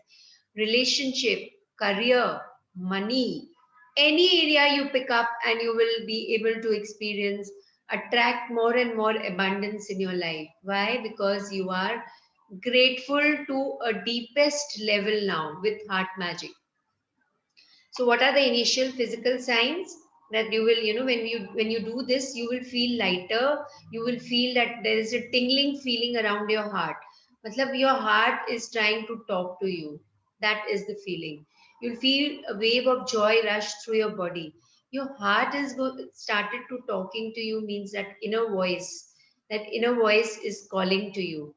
relationship, career, money, any area you pick up, and you will be able to experience, attract more and more abundance in your life. Why? Because you are grateful to a deepest level now with heart magic. So what are the initial physical signs that you will, when you do this, you will feel lighter. You will feel that there is a tingling feeling around your heart. Matlab your heart is trying to talk to you. That is the feeling. You'll feel a wave of joy rush through your body. Your heart is started to talking to you, means that inner voice is calling to you.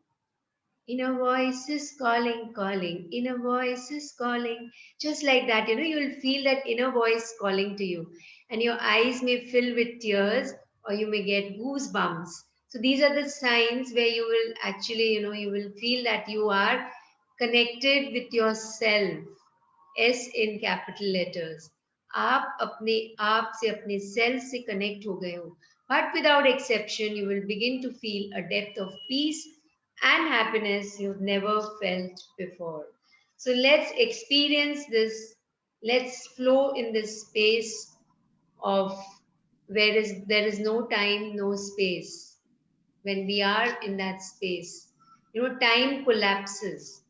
Inner voice is calling, calling, inner voice is calling. Just like that, you'll feel that inner voice calling to you. And your eyes may fill with tears, or you may get goosebumps. So these are the signs where you will actually, you will feel that you are connected with yourself. S in capital letters. आप अपने आप से अपने self से connect हो गए हो. But without exception, you will begin to feel a depth of peace and happiness you've never felt before. So let's experience this. Let's flow in this space of where there is no time, no space. When we are in that space, time collapses.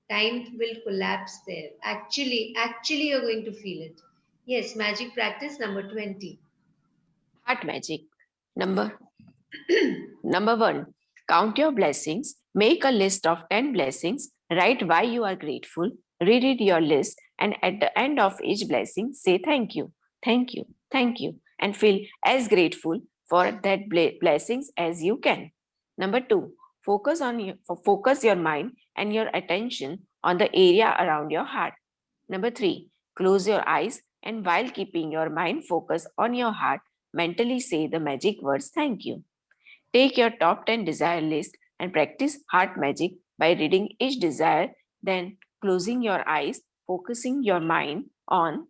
Time will collapse there. Actually, you're going to feel it. Yes, magic practice number 20. Heart magic. Number 1. Count your blessings. Make a list of 10 blessings. Write why you are grateful. Reread your list, and at the end of each blessing, say thank you, thank you, thank you, and feel as grateful for that blessings as you can. Number 2. Focus your mind and your attention on the area around your heart. Number 3. Close your eyes, and while keeping your mind focused on your heart, mentally say the magic words thank you. Take your top 10 desire list and practice heart magic by reading each desire, then closing your eyes, focusing your mind on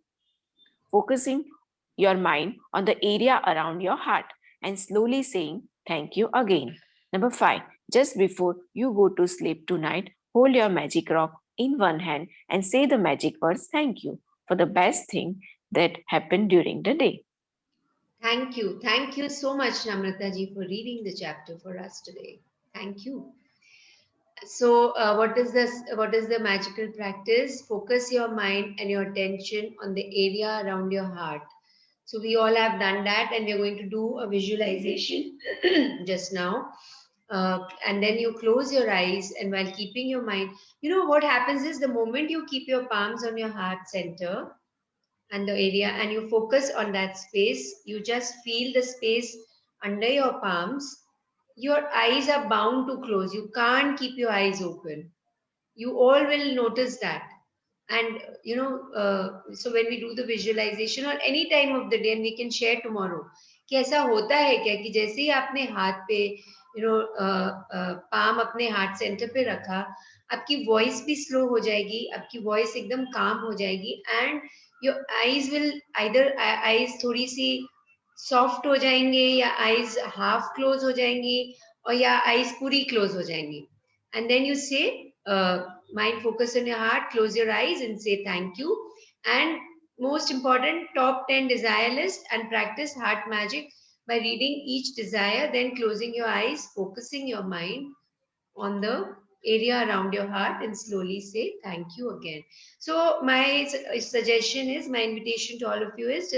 the area around your heart and slowly saying thank you again. Number 5, just before you go to sleep tonight, hold your magic rock in one hand and say the magic words thank you for the best thing that happened during the day. Thank you. Thank you so much, Namrata ji, for reading the chapter for us today. Thank you. So, what is this? What is the magical practice? Focus your mind and your attention on the area around your heart. So, we all have done that, and we're going to do a visualization just now. And then you close your eyes, and while keeping your mind, you know what happens is the moment you keep your palms on your heart center and the area, and you focus on that space, you just feel the space under your palms. Your eyes are bound to close. You can't keep your eyes open. You all will notice that. And so when we do the visualization or any time of the day, and we can share tomorrow, कि ऐसा होता है क्या कि जैसे ही आपने हाथ पे पाम अपने हार्ट सेंटर पे रखा, आपकी वॉइस भी स्लो हो जाएगी, आपकी वॉइस एकदम काम हो जाएगी, and your eyes will either eyes थोड़ी सी सॉफ्ट हो जाएंगे, या आईज हाफ क्लोज हो जाएंगी, और या आईज पूरी क्लोज हो जाएंगी. And then you say, mind focus on your heart, close your eyes and say thank you. And most important, top 10 desire list, and practice heart magic by reading each desire, then closing your eyes, focusing your mind on the area around your heart, and slowly say thank you again. So my suggestion is, my invitation to all of you is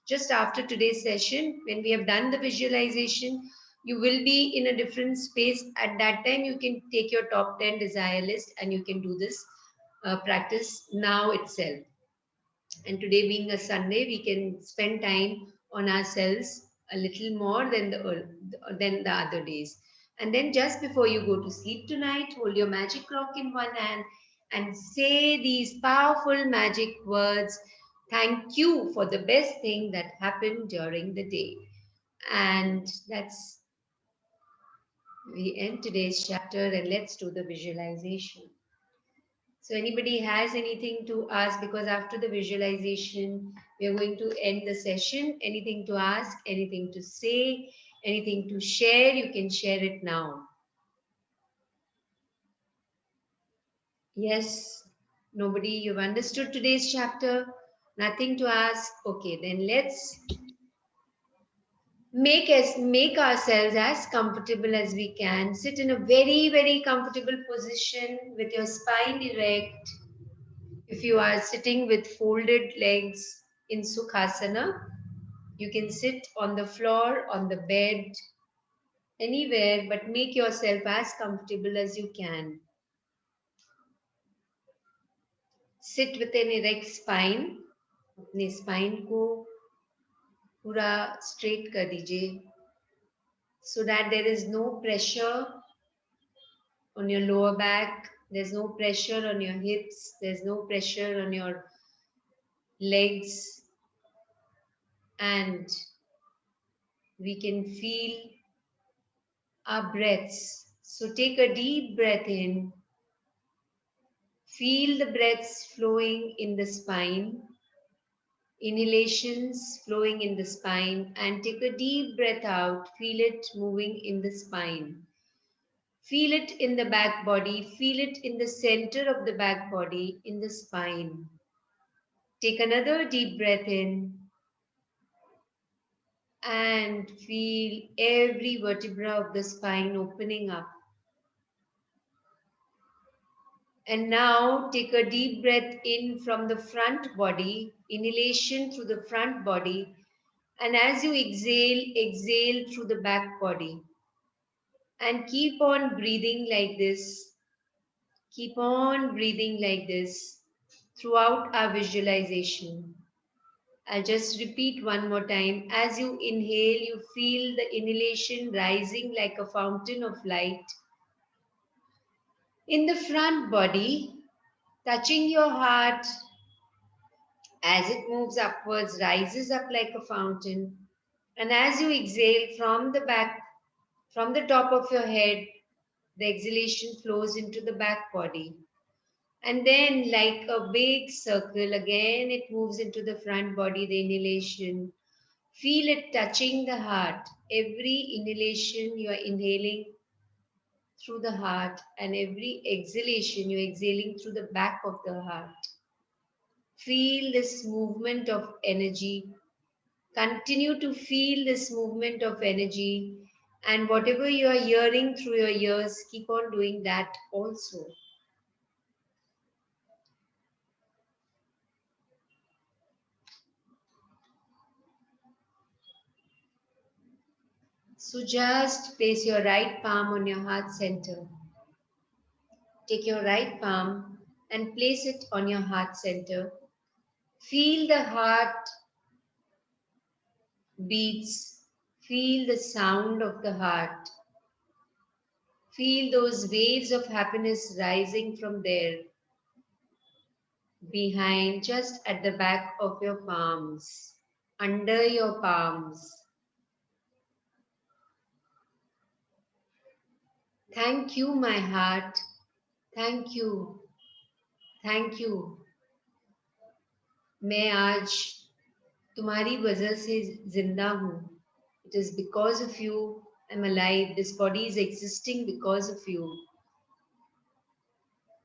just after today's session, when we have done the visualization, you will be in a different space. At that time, you can take your top 10 desire list and you can do this practice now itself. And today being a Sunday, we can spend time on ourselves a little more than the other days. And then just before you go to sleep tonight, hold your magic rock in one hand and say these powerful magic words. Thank you for the best thing that happened during the day. And we end today's chapter, and let's do the visualization. So anybody has anything to ask, because after the visualization, we are going to end the session. Anything to ask, anything to say, anything to share, you can share it now. Yes, nobody, you've understood today's chapter, nothing to ask. Okay, then let's make ourselves as comfortable as we can. Sit in a very, very comfortable position with your spine erect. If you are sitting with folded legs in Sukhasana, you can sit on the floor, on the bed, anywhere, but make yourself as comfortable as you can. Sit with an erect spine. अपने spine को पूरा straight कर दीजिए, so that there is no pressure on your lower back, there's no pressure on your hips, there's no pressure on your legs, and we can feel our breaths. So take a deep breath in, feel the breaths flowing in the spine, inhalations flowing in the spine, and take a deep breath out, feel it moving in the spine. Feel it in the back body, feel it in the center of the back body, in the spine. Take another deep breath in and feel every vertebra of the spine opening up. And now take a deep breath in from the front body, inhalation through the front body. And as you exhale, exhale through the back body. And keep on breathing like this. Keep on breathing like this throughout our visualization. I'll just repeat one more time. As you inhale, you feel the inhalation rising like a fountain of light in the front body, touching your heart. As it moves upwards, rises up like a fountain. And as you exhale from the back, from the top of your head, the exhalation flows into the back body. And then, like a big circle, again it moves into the front body, the inhalation. Feel it touching the heart. Every inhalation you are inhaling through the heart, and every exhalation you're exhaling through the back of the heart. Feel this movement of energy. Continue to feel this movement of energy, and whatever you are hearing through your ears, keep on doing that also. So just place your right palm on your heart center. Take your right palm and place it on your heart center. Feel the heart beats. Feel the sound of the heart. Feel those waves of happiness rising from there, behind, just at the back of your palms, under your palms. Thank you, my heart. Thank you. Thank you. मैं आज तुम्हारी वजह से जिंदा हूँ. It is because of you I'm alive. This body is existing because of you.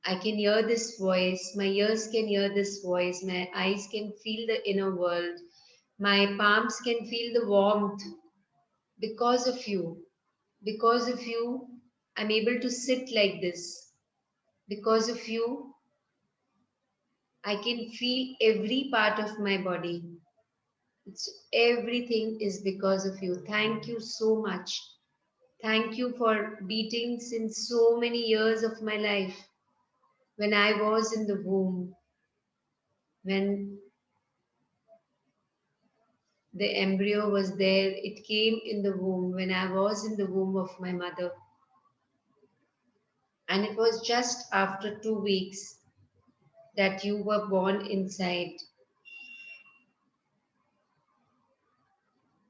I can hear this voice. My ears can hear this voice. My eyes can feel the inner world. My palms can feel the warmth because of you. Because of you, I'm able to sit like this. Because of you, I can feel every part of my body. Everything is because of you. Thank you so much. Thank you for beating since so many years of my life. When I was in the womb, when the embryo was there, it came in the womb when I was in the womb of my mother. And it was just after 2 weeks that you were born inside.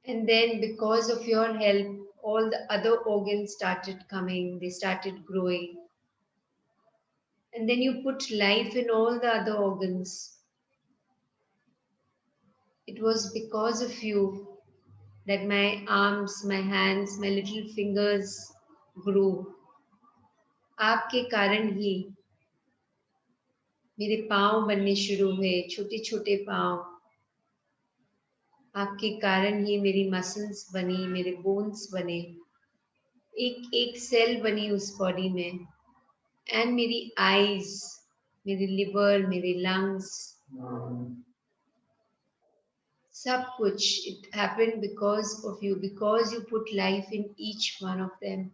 And then, because of your help, all the other organs started coming, they started growing. And then you put life in all the other organs. It was because of you that my arms, my hands, my little fingers grew. आपके कारण ही मेरे पाँव बनने शुरू हुए, छोटे छोटे पाँव. आपके कारण ही मेरी मसल्स बनी, मेरे बोन्स बने, एक एक सेल बनी उस बॉडी में. एंड मेरी आईज, मेरी लिवर, मेरे लंग्स, सब कुछ. It happened because of you, because you put life in each one of them.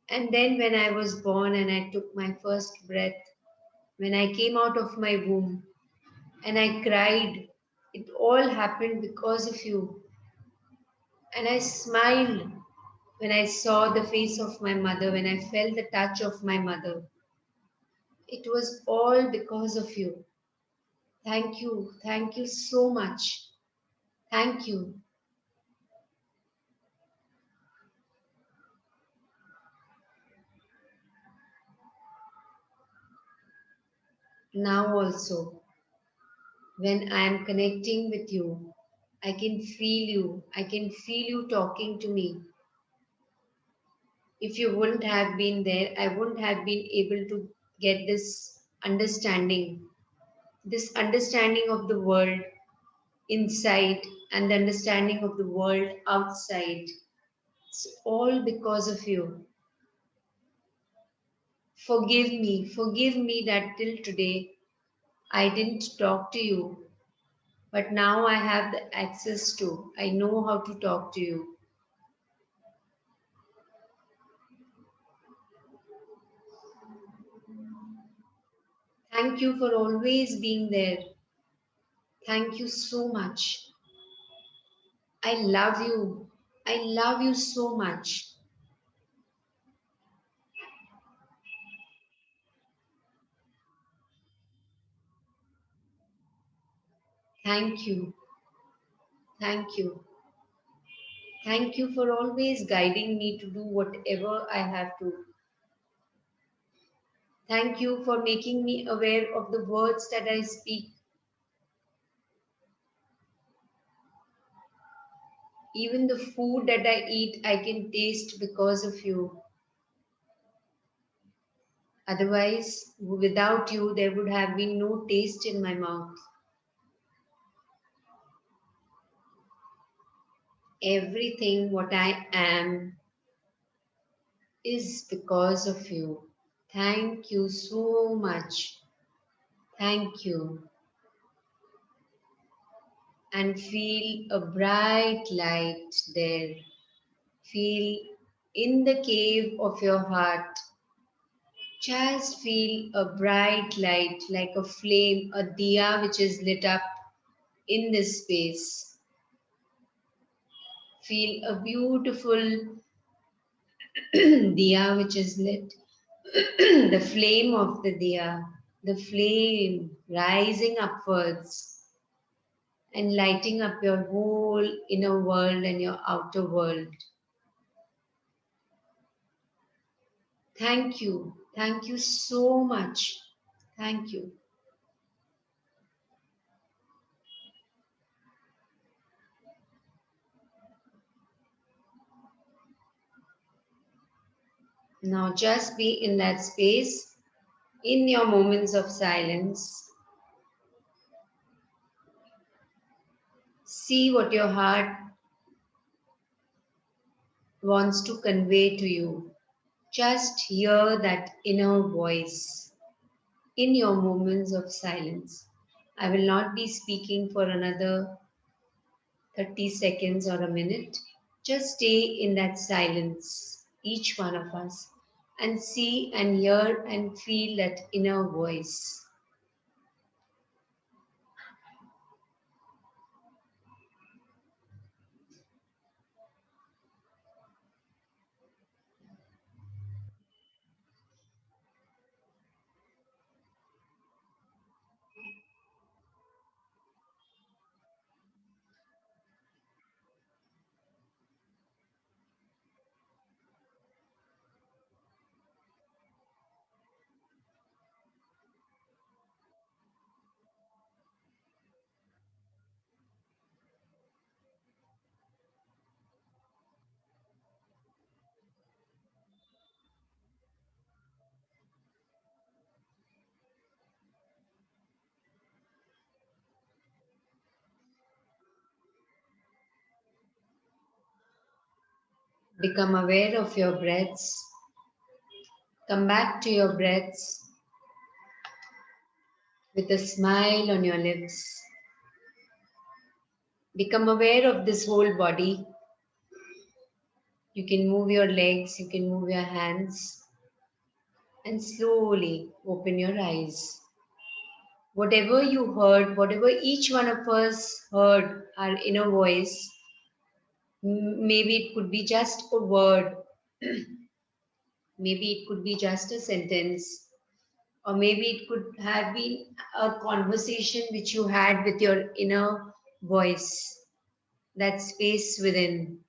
And then when I was born and I took my first breath, when I came out of my womb and I cried, it all happened because of you. And I smiled when I saw the face of my mother, when I felt the touch of my mother. It was all because of you. Thank you. Thank you so much. Thank you. Now also, when I am connecting with you, I can feel you. I can feel you talking to me. If you wouldn't have been there, I wouldn't have been able to get this understanding of the world inside and the understanding of the world outside. It's all because of you. Forgive me that till today I didn't talk to you, but now I have the access to. I know how to talk to you. Thank you for always being there. Thank you so much. I love you. I love you so much. Thank you. Thank you. Thank you for always guiding me to do whatever I have to. Thank you for making me aware of the words that I speak. Even the food that I eat, I can taste because of you. Otherwise, without you, there would have been no taste in my mouth. Everything what I am is because of you. Thank you so much. Thank you. And feel a bright light there. Feel in the cave of your heart. Just feel a bright light like a flame, a diya which is lit up in this space. Feel a beautiful diya which is lit. The flame of the diya, the flame rising upwards and lighting up your whole inner world and your outer world. Thank you. Thank you so much. Thank you. Now just be in that space in your moments of silence. See what your heart wants to convey to you. Just hear that inner voice in your moments of silence. I will not be speaking for another 30 seconds or a minute. Just stay in that silence, each one of us, and see and hear and feel that inner voice. Become aware of your breaths. Come back to your breaths with a smile on your lips. Become aware of this whole body. You can move your legs, you can move your hands, and slowly open your eyes. Whatever you heard, whatever each one of us heard, our inner voice, maybe it could be just a word, maybe it could be just a sentence, or maybe it could have been a conversation which you had with your inner voice, that space within.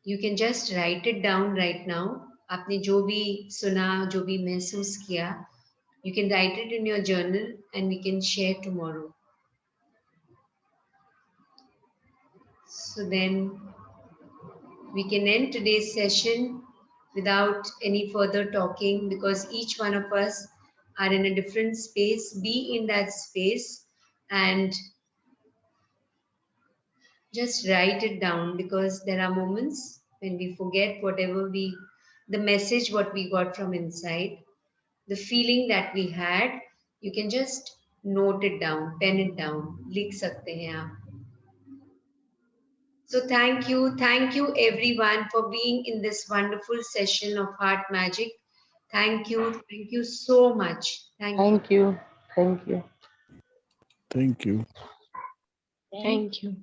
You can just write it down right now. आपने जो भी सुना, जो भी महसूस किया, you can write it in your journal and we can share tomorrow. So then we can end today's session without any further talking, because each one of us are in a different space. Be in that space and just write it down, because there are moments when we forget the message what we got from inside, the feeling that we had. You can just note it down, pen it down, लिख सकते हैं आप. So thank you everyone for being in this wonderful session of Heart Magic. Thank you so much. Thank you. Thank you. Thank you. Thank you. Thank you.